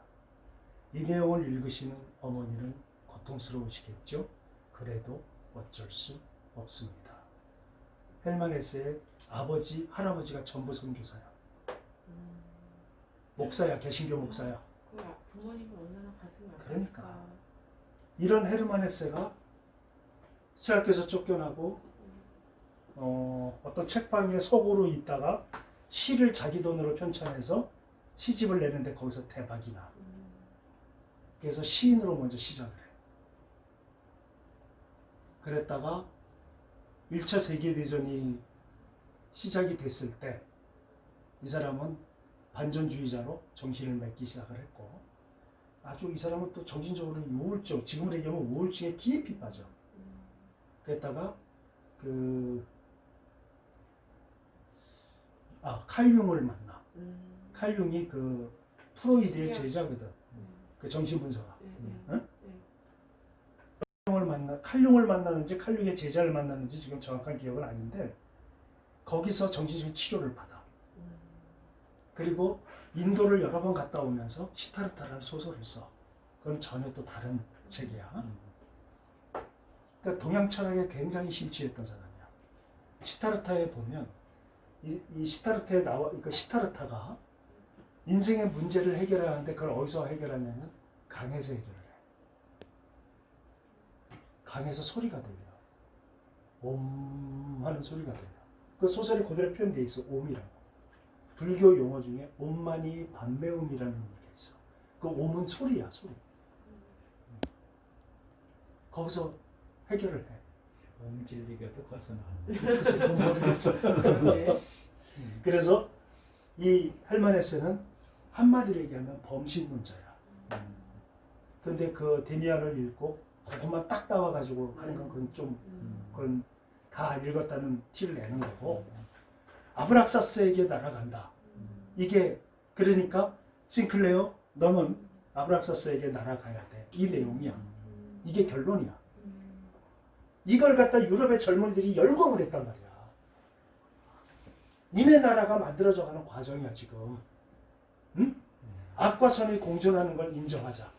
이 내용을 읽으시는 어머니는 고통스러우시겠죠? 그래도 어쩔 수 없습니다. 헬만 헤세의 아버지, 할아버지가 전부 선교사야. 목사야, 개신교 목사야. 그 부모님은 얼마나 가슴이 그러니까. 아팠을까. 이런 헤르만 헤세가 신학교에서 쫓겨나고 어떤 책방에 속으로 있다가 시를 자기 돈으로 편찬해서 시집을 내는데 거기서 대박이 나. 그래서 시인으로 먼저 시작을 해. 그랬다가 1차 세계대전이 시작이 됐을 때 이 사람은 반전주의자로 정신을 맺기 시작을 했고, 아주 이 사람은 또 정신적으로 우울증, 지금으로 얘기하면 우울증에 깊이 빠져. 그랬다가 칼융을 만나. 칼융이 그 프로이드의 제자거든. 그 정신분석가. 응? 칼융을 만나는지 칼융의 제자를 만났는지 지금 정확한 기억은 아닌데, 거기서 정신적인 치료를 받아. 그리고 인도를 여러 번 갔다 오면서 시타르타라는 소설을 써. 그건 전혀 또 다른 책이야. 그러니까 동양 철학에 굉장히 심취했던 사람이야. 시타르타에 보면 이 시타르타에 나와, 그러니까 시타르타가 인생의 문제를 해결하는데 그걸 어디서 해결하냐면 강에서 해결을 해. 강에서 소리가 들려. 옴 하는 소리가 들려. 그 소설이 그대로 표현되어 있어. 옴이라고. 불교 용어 중에 옴마니 반매음이라는 얘기가 있어. 그 옴은 소리야, 소리. 거기서 해결을 해. 음진리가 똑같아 나. 글쎄, 모르겠어. 그래서 이 헬만 헤세는 한마디로 얘기하면 범신론자야. 근데 그 데미안을 읽고 그것만 딱 따와가지고 하는 건 그건 좀 그건 다 읽었다는 티를 내는 거고, 아브락사스에게 날아간다. 이게 그러니까 싱클레어 너는 아브락사스에게 날아가야 돼. 이 내용이야. 이게 결론이야. 이걸 갖다 유럽의 젊은이들이 열광을 했단 말이야. 니네 나라가 만들어져가는 과정이야 지금. 응? 악과 선이 공존하는 걸 인정하자.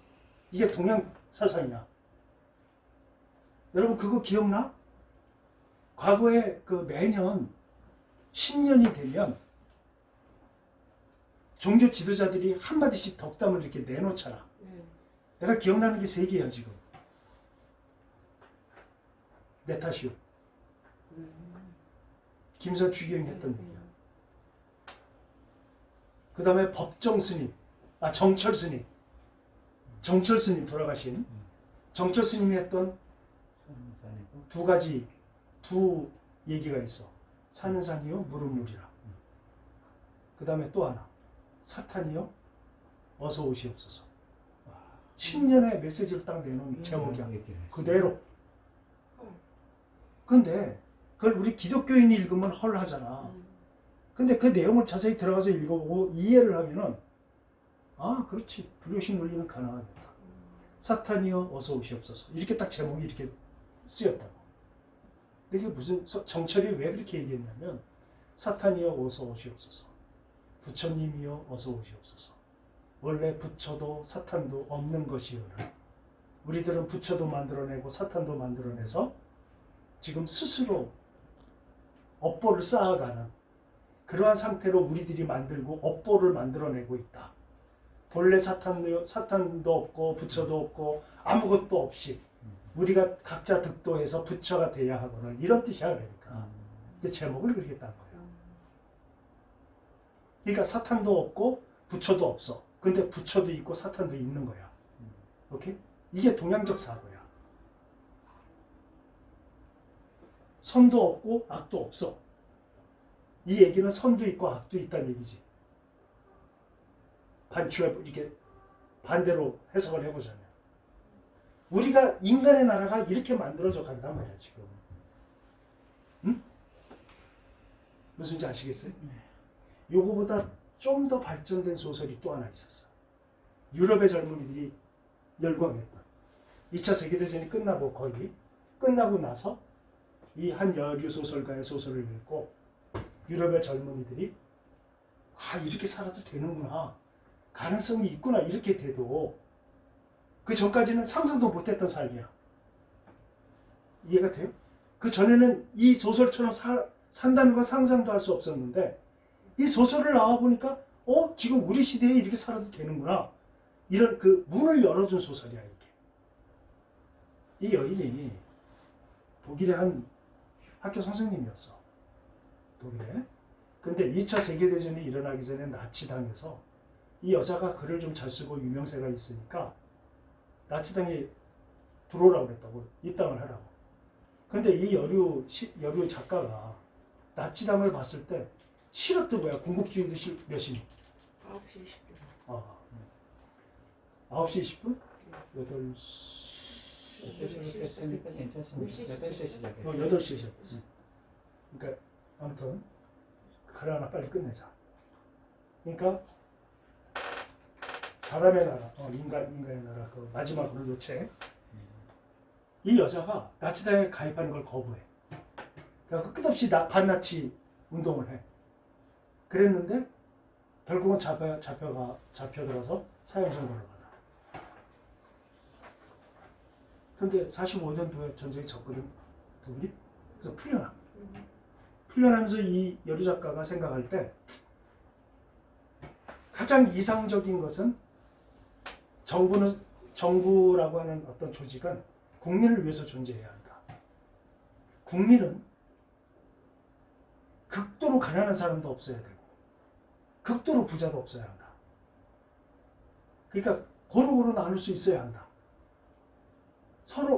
이게 동양 사상이야. 여러분 그거 기억나? 과거에 그 매년 신년이 되면 종교 지도자들이 한마디씩 덕담을 이렇게 내놓잖아. 내가 기억나는 게 3개야 지금. 내 탓이요. 김서 주경 했던 얘기야. 그 다음에 법정 스님, 정철 스님. 정철 스님 돌아가신 정철 스님이 했던 두 얘기가 있어. 사는 산이요, 물은 물이라. 그 다음에 또 하나. 사탄이요, 어서 오시옵소서. 10년의 메시지를 딱 내놓은 제목이야. 그대로. 근데 그걸 우리 기독교인이 읽으면 헐하잖아. 근데 그 내용을 자세히 들어가서 읽어보고 이해를 하면은 그렇지. 불교식 논리는 가능하겠다. 사탄이요 어서 오시옵소서. 이렇게 딱 제목이 이렇게 쓰였다고. 근데 이게 무슨 정철이 왜 그렇게 얘기했냐면 사탄이요 어서 오시옵소서. 부처님이요 어서 오시옵소서. 원래 부처도 사탄도 없는 것이오라. 우리들은 부처도 만들어내고 사탄도 만들어내서 지금 스스로 업보를 쌓아가는 그러한 상태로 우리들이 만들고 업보를 만들어내고 있다. 본래 사탄도 없고 부처도 없고 아무것도 없이 우리가 각자 득도해서 부처가 돼야 하거늘 이런 뜻이야. 그러니까 근데 제목을 그렇게 딴 거야. 그러니까 사탄도 없고 부처도 없어. 근데 부처도 있고 사탄도 있는 거야. 오케이? 이게 동양적 사고야. 선도 없고 악도 없어. 이 얘기는 선도 있고 악도 있다는 얘기지. 이렇게 반대로 해석을 해보자면 우리가 인간의 나라가 이렇게 만들어져 간단 말이야 지금. 응? 무슨지 아시겠어요? 요거보다 좀 더 발전된 소설이 또 하나 있었어. 유럽의 젊은이들이 열광했던 2차 세계대전이 끝나고 거의 끝나고 나서 이 한 여류 소설가의 소설을 읽고 유럽의 젊은이들이 이렇게 살아도 되는구나, 가능성이 있구나, 이렇게 돼도 그 전까지는 상상도 못했던 삶이야. 이해가 돼요? 그 전에는 이 소설처럼 산다는 건 상상도 할 수 없었는데 이 소설을 나와보니까 지금 우리 시대에 이렇게 살아도 되는구나, 이런 그 문을 열어준 소설이야 이게. 이 여인이 독일의 한 학교 선생님이었어. 독일에. 근데 2차 세계대전이 일어나기 전에 나치당해서 이 여자가 글을 좀 잘 쓰고 유명세가 있으니까 나치당에 들어오라고 그랬다고, 입당을 하라고. 근데 이 여류 작가가 나치당을 봤을 때 싫었던 거야. 군국주의도 몇이니? 9시 20분. 9시 20분? 8시. 8시부터 했으니까 괜찮습니다. 8시에 시작했어요. 8시에 시작했어. 그러니까 아무튼 글 하나 빨리 끝내자. 그러니까 사람의 나라, 인간의 나라, 그 마지막으로 요책. 이 여자가 나치당에 가입하는 걸 거부해. 그러니까 끝없이 반나치 운동을 해. 그랬는데 결국은 잡혀들어서 사형 선고를 받아. 근데 45년도에 전쟁이 졌거든, 독일이. 그래서 풀려나. 풀려나면서 이 여류 작가가 생각할 때 가장 이상적인 것은 정부라고 하는 어떤 조직은 국민을 위해서 존재해야 한다. 국민은 극도로 가난한 사람도 없어야 되고 극도로 부자도 없어야 한다. 그러니까 고루고루 나눌 수 있어야 한다.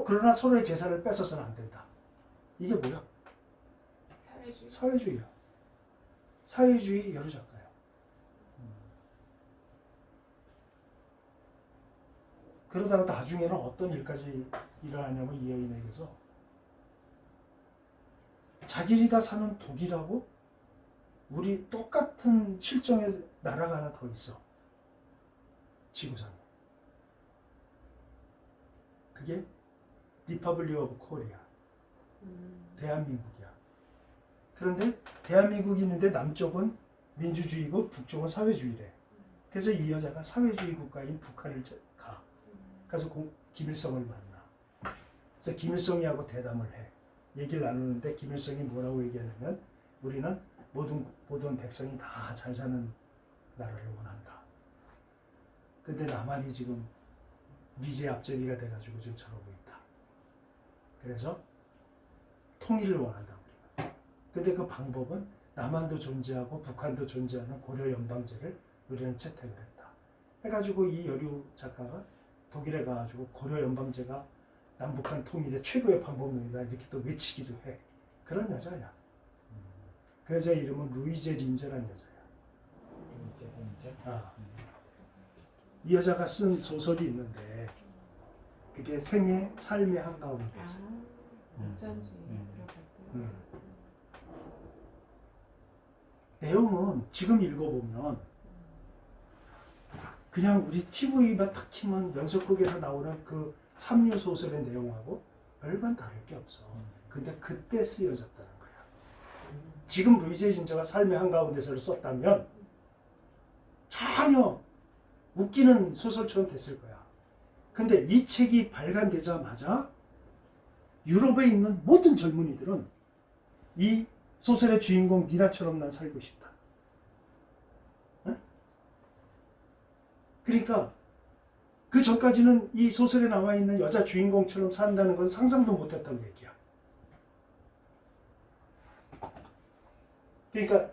그러나 서로의 재산을 뺏어서는 안 된다. 이게 뭐야? 사회주의야. 사회주의 여류 작가야. 그러다가 나중에는 어떤 일까지 일어나냐면 이 여인에게서 자기가 사는 독일하고 우리 똑같은 실정의 나라가 하나 더 있어. 지구상에. 그게 리퍼블릭 오브 코리아. 대한민국이야. 그런데 대한민국이 있는데 남쪽은 민주주의고 북쪽은 사회주의래. 그래서 이 여자가 사회주의 국가인 북한을 가. 가서 김일성을 만나. 그래서 김일성이하고 대담을 해. 얘기를 나누는데 김일성이 뭐라고 얘기하냐면 우리는 모든 백성이 다 잘 사는 나라를 원한다. 근데 남한이 지금 미제 앞제비가 돼가지고 지금 저러고 있다. 그래서 통일을 원한다 우리가. 근데 그 방법은 남한도 존재하고 북한도 존재하는 고려 연방제를 우리는 채택을 했다. 해가지고 이 여류 작가가 독일에 가가지고 고려 연방제가 남북한 통일의 최고의 방법론이다 이렇게 또 외치기도 해. 그런 여자야. 그 여자 이름은 루이제 린저라는 여자야. 이 여자가 쓴 소설이 있는데 그게 삶의 한가운데서. 어쩐지 들어갔구나. 내용은 지금 읽어보면 그냥 우리 TV만 탁 키면 연속극에서 나오는 그 삼류 소설의 내용하고 별반 다를 게 없어. 근데 그때 쓰여졌다는 거야. 지금 루이제 린저가 삶의 한가운데서를 썼다면 전혀 웃기는 소설처럼 됐을 거야. 근데 이 책이 발간되자마자 유럽에 있는 모든 젊은이들은 이 소설의 주인공 니나처럼 난 살고 싶다. 네? 그러니까 그 전까지는 이 소설에 나와 있는 여자 주인공처럼 산다는 건 상상도 못했던 얘기야. 그러니까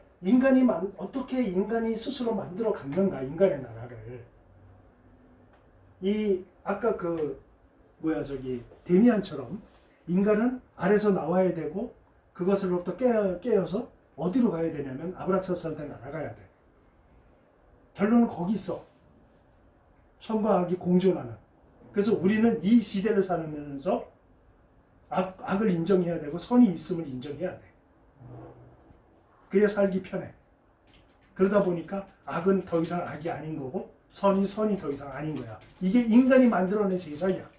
어떻게 인간이 스스로 만들어 갔는가, 인간의 나라를. 아까 데미안처럼 인간은 아래서 나와야 되고 그것으로부터 깨어서 어디로 가야 되냐면 아브락사스한테 날아가야 돼. 결론은 거기 있어. 선과 악이 공존하는. 그래서 우리는 이 시대를 살면서 악을 인정해야 되고 선이 있음을 인정해야 돼. 그래야 살기 편해. 그러다 보니까 악은 더 이상 악이 아닌 거고 선이 더 이상 아닌 거야. 이게 인간이 만들어낸 세상이야.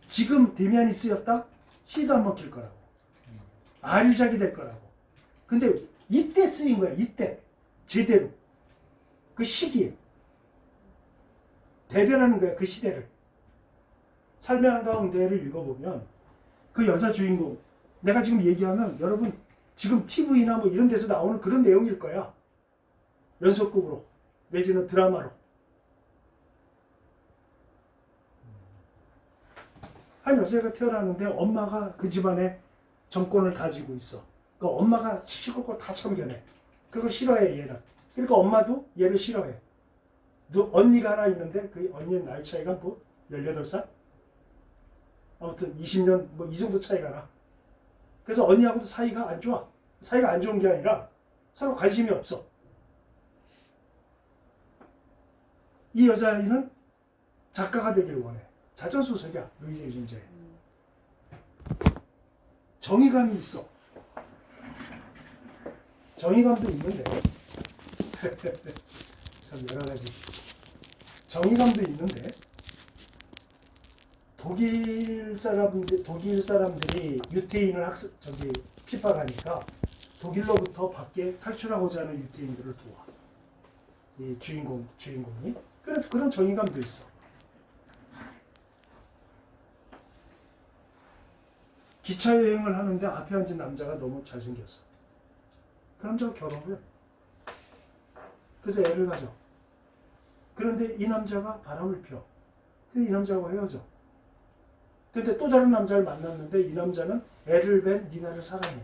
지금 데미안이 쓰였다? 씨도 안 먹힐 거라고. 아류작이 될 거라고. 근데 이때 쓰인 거야. 이때 제대로 그 시기에 대변하는 거야. 그 시대를. 삶의 한가운데를 읽어보면 그 여자 주인공 내가 지금 얘기하면 여러분 지금 TV나 뭐 이런 데서 나오는 그런 내용일 거야. 연속극으로 내지는 드라마로. 한 여자가 태어나는데 엄마가 그 집안에 정권을 가지고 있어. 그러니까 엄마가 시골 다 참견해. 그걸 싫어해 얘는. 그러니까 엄마도 얘를 싫어해. 언니가 하나 있는데 그 언니의 나이 차이가 뭐 18살? 아무튼 20년 뭐 이 정도 차이가 나. 그래서 언니하고도 사이가 안 좋아. 사이가 안 좋은 게 아니라 서로 관심이 없어. 이 여자아이는 작가가 되길 원해. 자전소설이야. 루이제 윤제. 정의감이 있어. 정의감도 있는데 참 여러 가지 정의감도 있는데 독일 사람들이 유태인을 핍박하니까 독일로부터 밖에 탈출하고자 하는 유태인들을 도와. 이 주인공이 그런 정의감도 있어. 기차 여행을 하는데 앞에 앉은 남자가 너무 잘생겼어. 그 남자가 결혼을 해. 그래서 애를 가져. 그런데 이 남자가 바람을 펴. 그래서 이 남자하고 헤어져. 근데 또 다른 남자를 만났는데 이 남자는 애를 뵌 니나를 사랑해.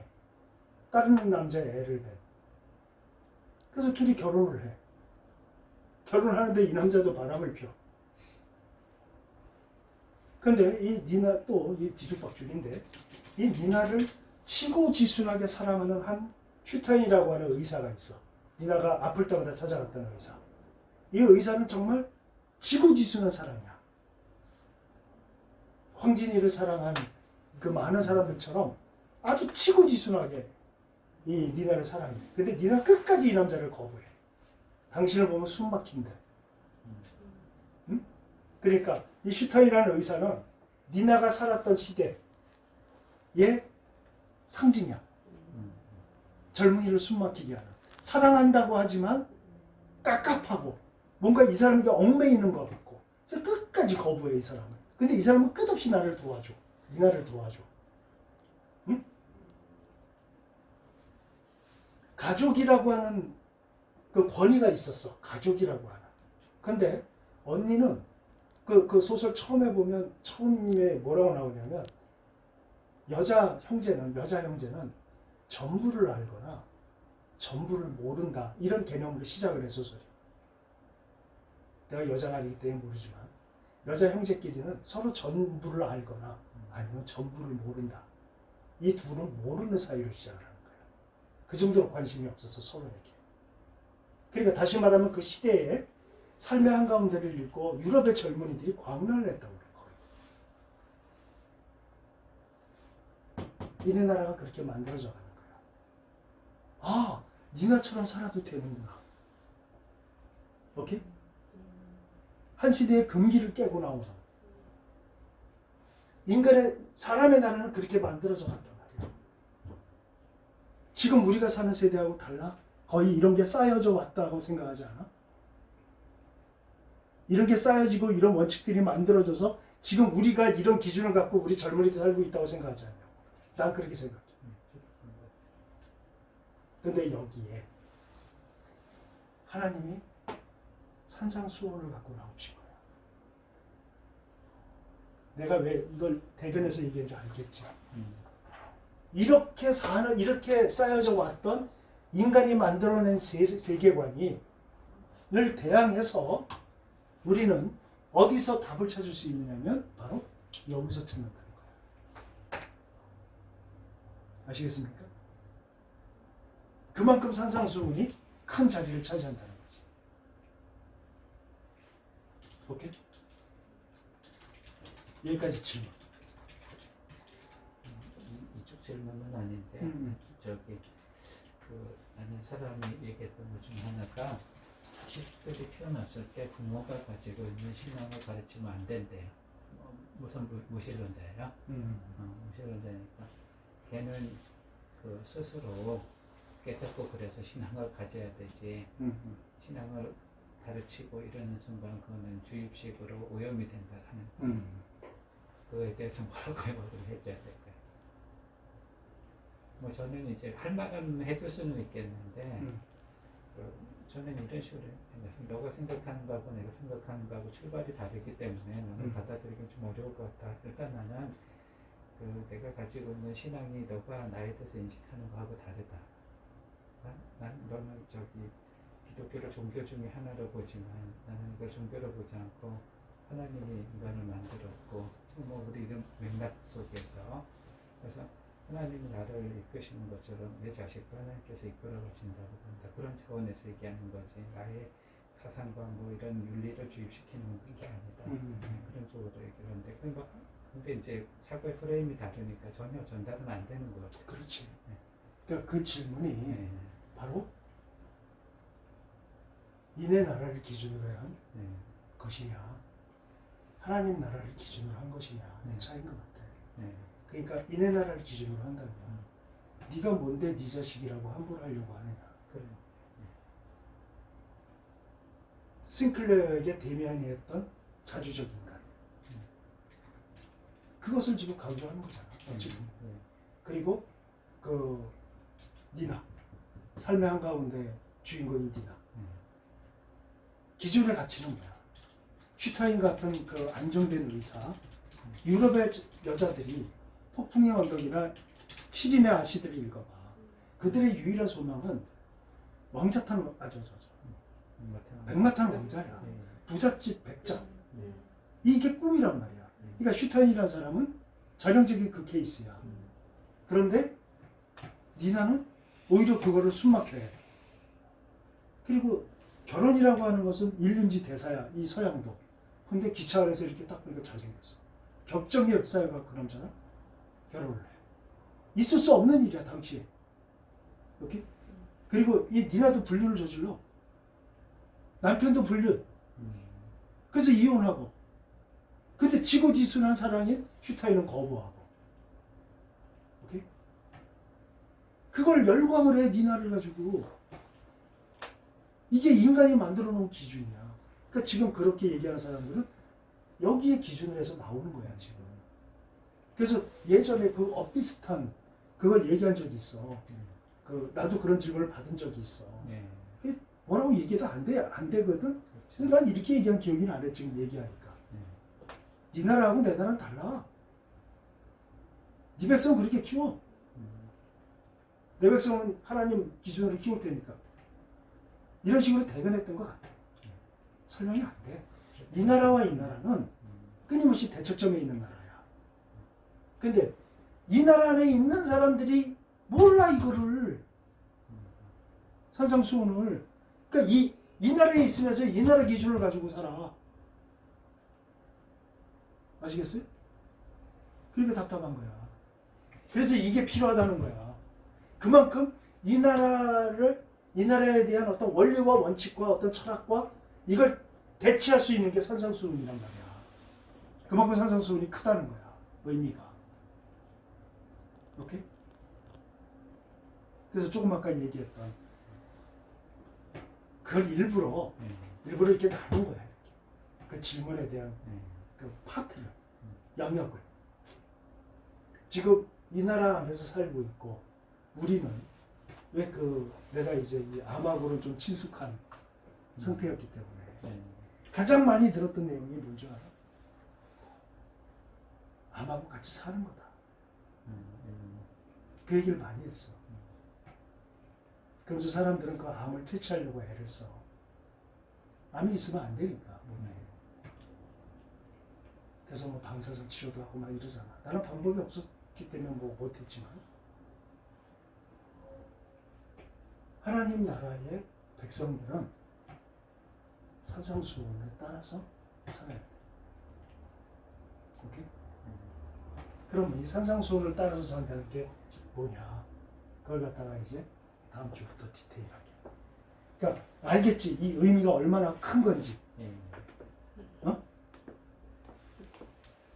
다른 남자의 애를 뵌. 그래서 둘이 결혼을 해. 결혼하는데 이 남자도 바람을 펴. 근데 이 니나 또 이 뒤죽박죽인데 이 니나를 치고지순하게 사랑하는 한 슈타인이라고 하는 의사가 있어. 니나가 아플 때마다 찾아갔던 의사. 이 의사는 정말 치고지순한 사랑이야. 황진이를 사랑한 그 많은 사람들처럼 아주 치고지순하게 이 니나를 사랑해. 근데 니나 끝까지 이 남자를 거부해. 당신을 보면 숨 막힌대. 응? 그러니까 이 슈타인이라는 의사는 니나가 살았던 시대의 상징이야. 젊은이를 숨 막히게 하는. 사랑한다고 하지만 깝깝하고 뭔가 이 사람에게 얽매이는 것 같고 그래서 끝까지 거부해 이 사람은. 근데 이 사람은 끝없이 나를 도와줘. 니나를 도와줘. 응? 가족이라고 하는 그 권위가 있었어. 가족이라고 하는. 근데 언니는 그 소설 처음에 보면 처음에 뭐라고 나오냐면 여자 형제는 전부를 알거나 전부를 모른다 이런 개념으로 시작을 해 소설이. 내가 여자가 아니기 때문에 모르지만 여자 형제끼리는 서로 전부를 알거나 아니면 전부를 모른다. 이 둘은 모르는 사이로 시작을 하는 거예요. 그 정도로 관심이 없어서 서로에게. 그러니까 다시 말하면 그 시대에 삶의 한가운데를 읽고 유럽의 젊은이들이 광란을 했다고 그래요. 이네 나라가 그렇게 만들어져 가는 거야. 아, 니나처럼 살아도 되는구나. 오케이? 한 시대의 금기를 깨고 나오는 사람의 나라는 그렇게 만들어져 간단 말이야. 지금 우리가 사는 세대하고 달라? 거의 이런 게 쌓여져 왔다고 생각하지 않아? 이런 게 쌓여지고 이런 원칙들이 만들어져서 지금 우리가 이런 기준을 갖고 우리 젊은이들 살고 있다고 생각하지 않냐고. 난 그렇게 생각해. 근데 여기에 하나님이 산상수훈을 갖고 나오신 거야. 내가 왜 이걸 대변해서 얘기했는지 알겠지? 이렇게 쌓여져 왔던 인간이 만들어낸 세계관을 대항해서 우리는 어디서 답을 찾을 수 있느냐면 바로 여기서 찾는다는 거야. 아시겠습니까? 그만큼 산상수훈이 큰 자리를 차지한다는 거지. 오케이? 여기까지 질문. 이쪽 질문은 아닌데 저기 그 아는 사람이 얘기했던 것 중에 하나가 자식들이 태어났을 때 부모가 가지고 있는 신앙을 가르치면 안 된대요. 무슨 무신론자예요? 무신론자니까 걔는 그 스스로 깨닫고 그래서 신앙을 가져야 되지. 신앙을 가르치고 이러는 순간 그거는 주입식으로 오염이 된다 하는 그거에 대해서 뭐라고 말을 해줘야 될까요? 뭐 저는 이제 할 말은 해줄 수는 있겠는데 저는 이런 식으로 생각해서 너가 생각하는 거하고 내가 생각하는 거하고 출발이 다르기 때문에 너는 받아들이기 좀 어려울 것 같다. 일단 나는 그 내가 가지고 있는 신앙이 너가 나에 대해서 인식하는 거하고 다르다. 너는 저기 기독교를 종교 중에 하나로 보지만 나는 이걸 종교로 보지 않고 하나님이 인간을 만들었고 뭐 우리 이런 맥락 속에서 그래서 하나님이 나를 이끄시는 것처럼 내 자식도 하나님께서 이끌어 가신다고 본다. 그런 차원에서 얘기하는 거지. 나의 사상과 뭐 이런 윤리를 주입시키는 게 아니다. 그런 쪽으로 얘기하는데 근데 이제 사고의 프레임이 다르니까 전혀 전달은 안 되는 것 같아요. 그렇지. 그러니까 그 질문이 바로 이내 나라를 기준으로 한 것이냐 하나님 나라를 기준으로 한 것이냐의 차이인 것 같아. 그러니까 이내 나라를 기준으로 한다면 네가 뭔데 네 자식이라고 함부로 하려고 하느냐. 그래. 싱클레어에게 데미안이 했던 자주적 인간. 그것을 지금 강조하는 거잖아. 지금. 그리고 그 니나 삶의 한가운데 주인공인 니나 기존의 가치는 뭐야? 슈타인 같은 그 안정된 의사, 유럽의 여자들이 폭풍의 언덕이나 7인의 아시들을 읽어봐. 그들의 유일한 소망은 왕자 타는 백마 타는 왕자야. 부잣집 백자. 이게 꿈이란 말이야. 그러니까 슈타인이라는 사람은 전형적인 그 케이스야. 그런데 니나는 오히려 그거를 숨막혀야 해. 그리고 결혼이라고 하는 것은 일륜지 대사야. 이 서양도. 근데 기차 안에서 이렇게 딱 보니까 잘생겼어. 격정의 역사에 갖고 그 남자는 결혼을 해. 있을 수 없는 일이야 당시에. 오케이? 그리고 이 니나도 불륜을 저질러. 남편도 불륜. 그래서 이혼하고. 근데 지고지순한 사랑인 슈타인은 거부하고. 오케이? 그걸 열광을 해 니나를 가지고. 이게 인간이 만들어 놓은 기준이야. 그러니까 지금 그렇게 얘기하는 사람들은 여기에 기준을 해서 나오는 거야 지금. 그래서 예전에 그 엇비슷한 그걸 얘기한 적이 있어. 그 나도 그런 질문을 받은 적이 있어. 뭐라고 얘기해도 안 되거든. 그래서 난 이렇게 얘기한 기억이 나네 지금 얘기하니까. 네 나라하고 내 나라는 달라. 네 백성 그렇게 키워. 내 백성은 하나님 기준으로 키울 테니까. 이런 식으로 대변했던 것 같아. 설명이 안 돼. 이 나라와 이 나라는 끊임없이 대척점에 있는 나라야. 근데 이 나라 안에 있는 사람들이 몰라 이거를. 산상수훈을. 그러니까 이 나라에 있으면서 이 나라 기준을 가지고 살아. 아시겠어요? 그러니까 답답한 거야. 그래서 이게 필요하다는 거야. 그만큼 이 나라에 대한 어떤 원리와 원칙과 어떤 철학과 이걸 대치할 수 있는 게 산상수훈이란 말이야. 그만큼 산상수훈이 크다는 거야. 의미가. 오케이? 그래서 조금 아까 얘기했던 그걸 일부러 이렇게 나눈 거야. 이렇게. 그 질문에 대한 그 파트를, 영역을. 지금 이 나라 안에서 살고 있고 우리는 왜 내가 이제 이 암하고는 좀 친숙한 상태였기 때문에 가장 많이 들었던 내용이 뭔지 알아? 암하고 같이 사는 거다. 그 얘기를 많이 했어. 그러면서 사람들은 그 암을 퇴치하려고 애를 써. 암이 있으면 안 되니까 몸에. 그래서 뭐 방사선 치료도 하고 막 이러잖아. 나는 방법이 없었기 때문에 뭐 못했지만 하나님 나라의 백성들은 산상수훈을 따라서 살아야 돼. 오케이? 그럼 이 산상수훈을 따라서 산다는 게 뭐냐? 그걸 갖다가 이제 다음 주부터 디테일하게. 그러니까 알겠지? 이 의미가 얼마나 큰 건지. 어?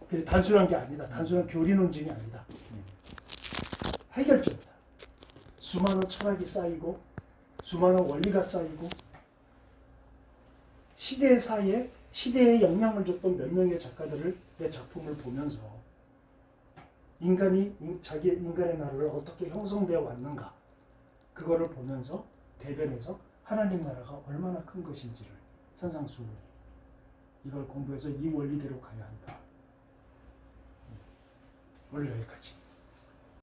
그게 단순한 게 아니다. 단순한 교리 논증이 아니다. 해결점이다. 수많은 철학이 쌓이고 수많은 원리가 쌓이고 시대 사이에 시대에 영향을 줬던 몇 명의 작가들을 내 작품을 보면서 자기 인간의 나라를 어떻게 형성되어 왔는가 그거를 보면서 대변해서 하나님 나라가 얼마나 큰 것인지를 산상수훈 이걸 공부해서 이 원리대로 가야 한다. 오늘 여기까지.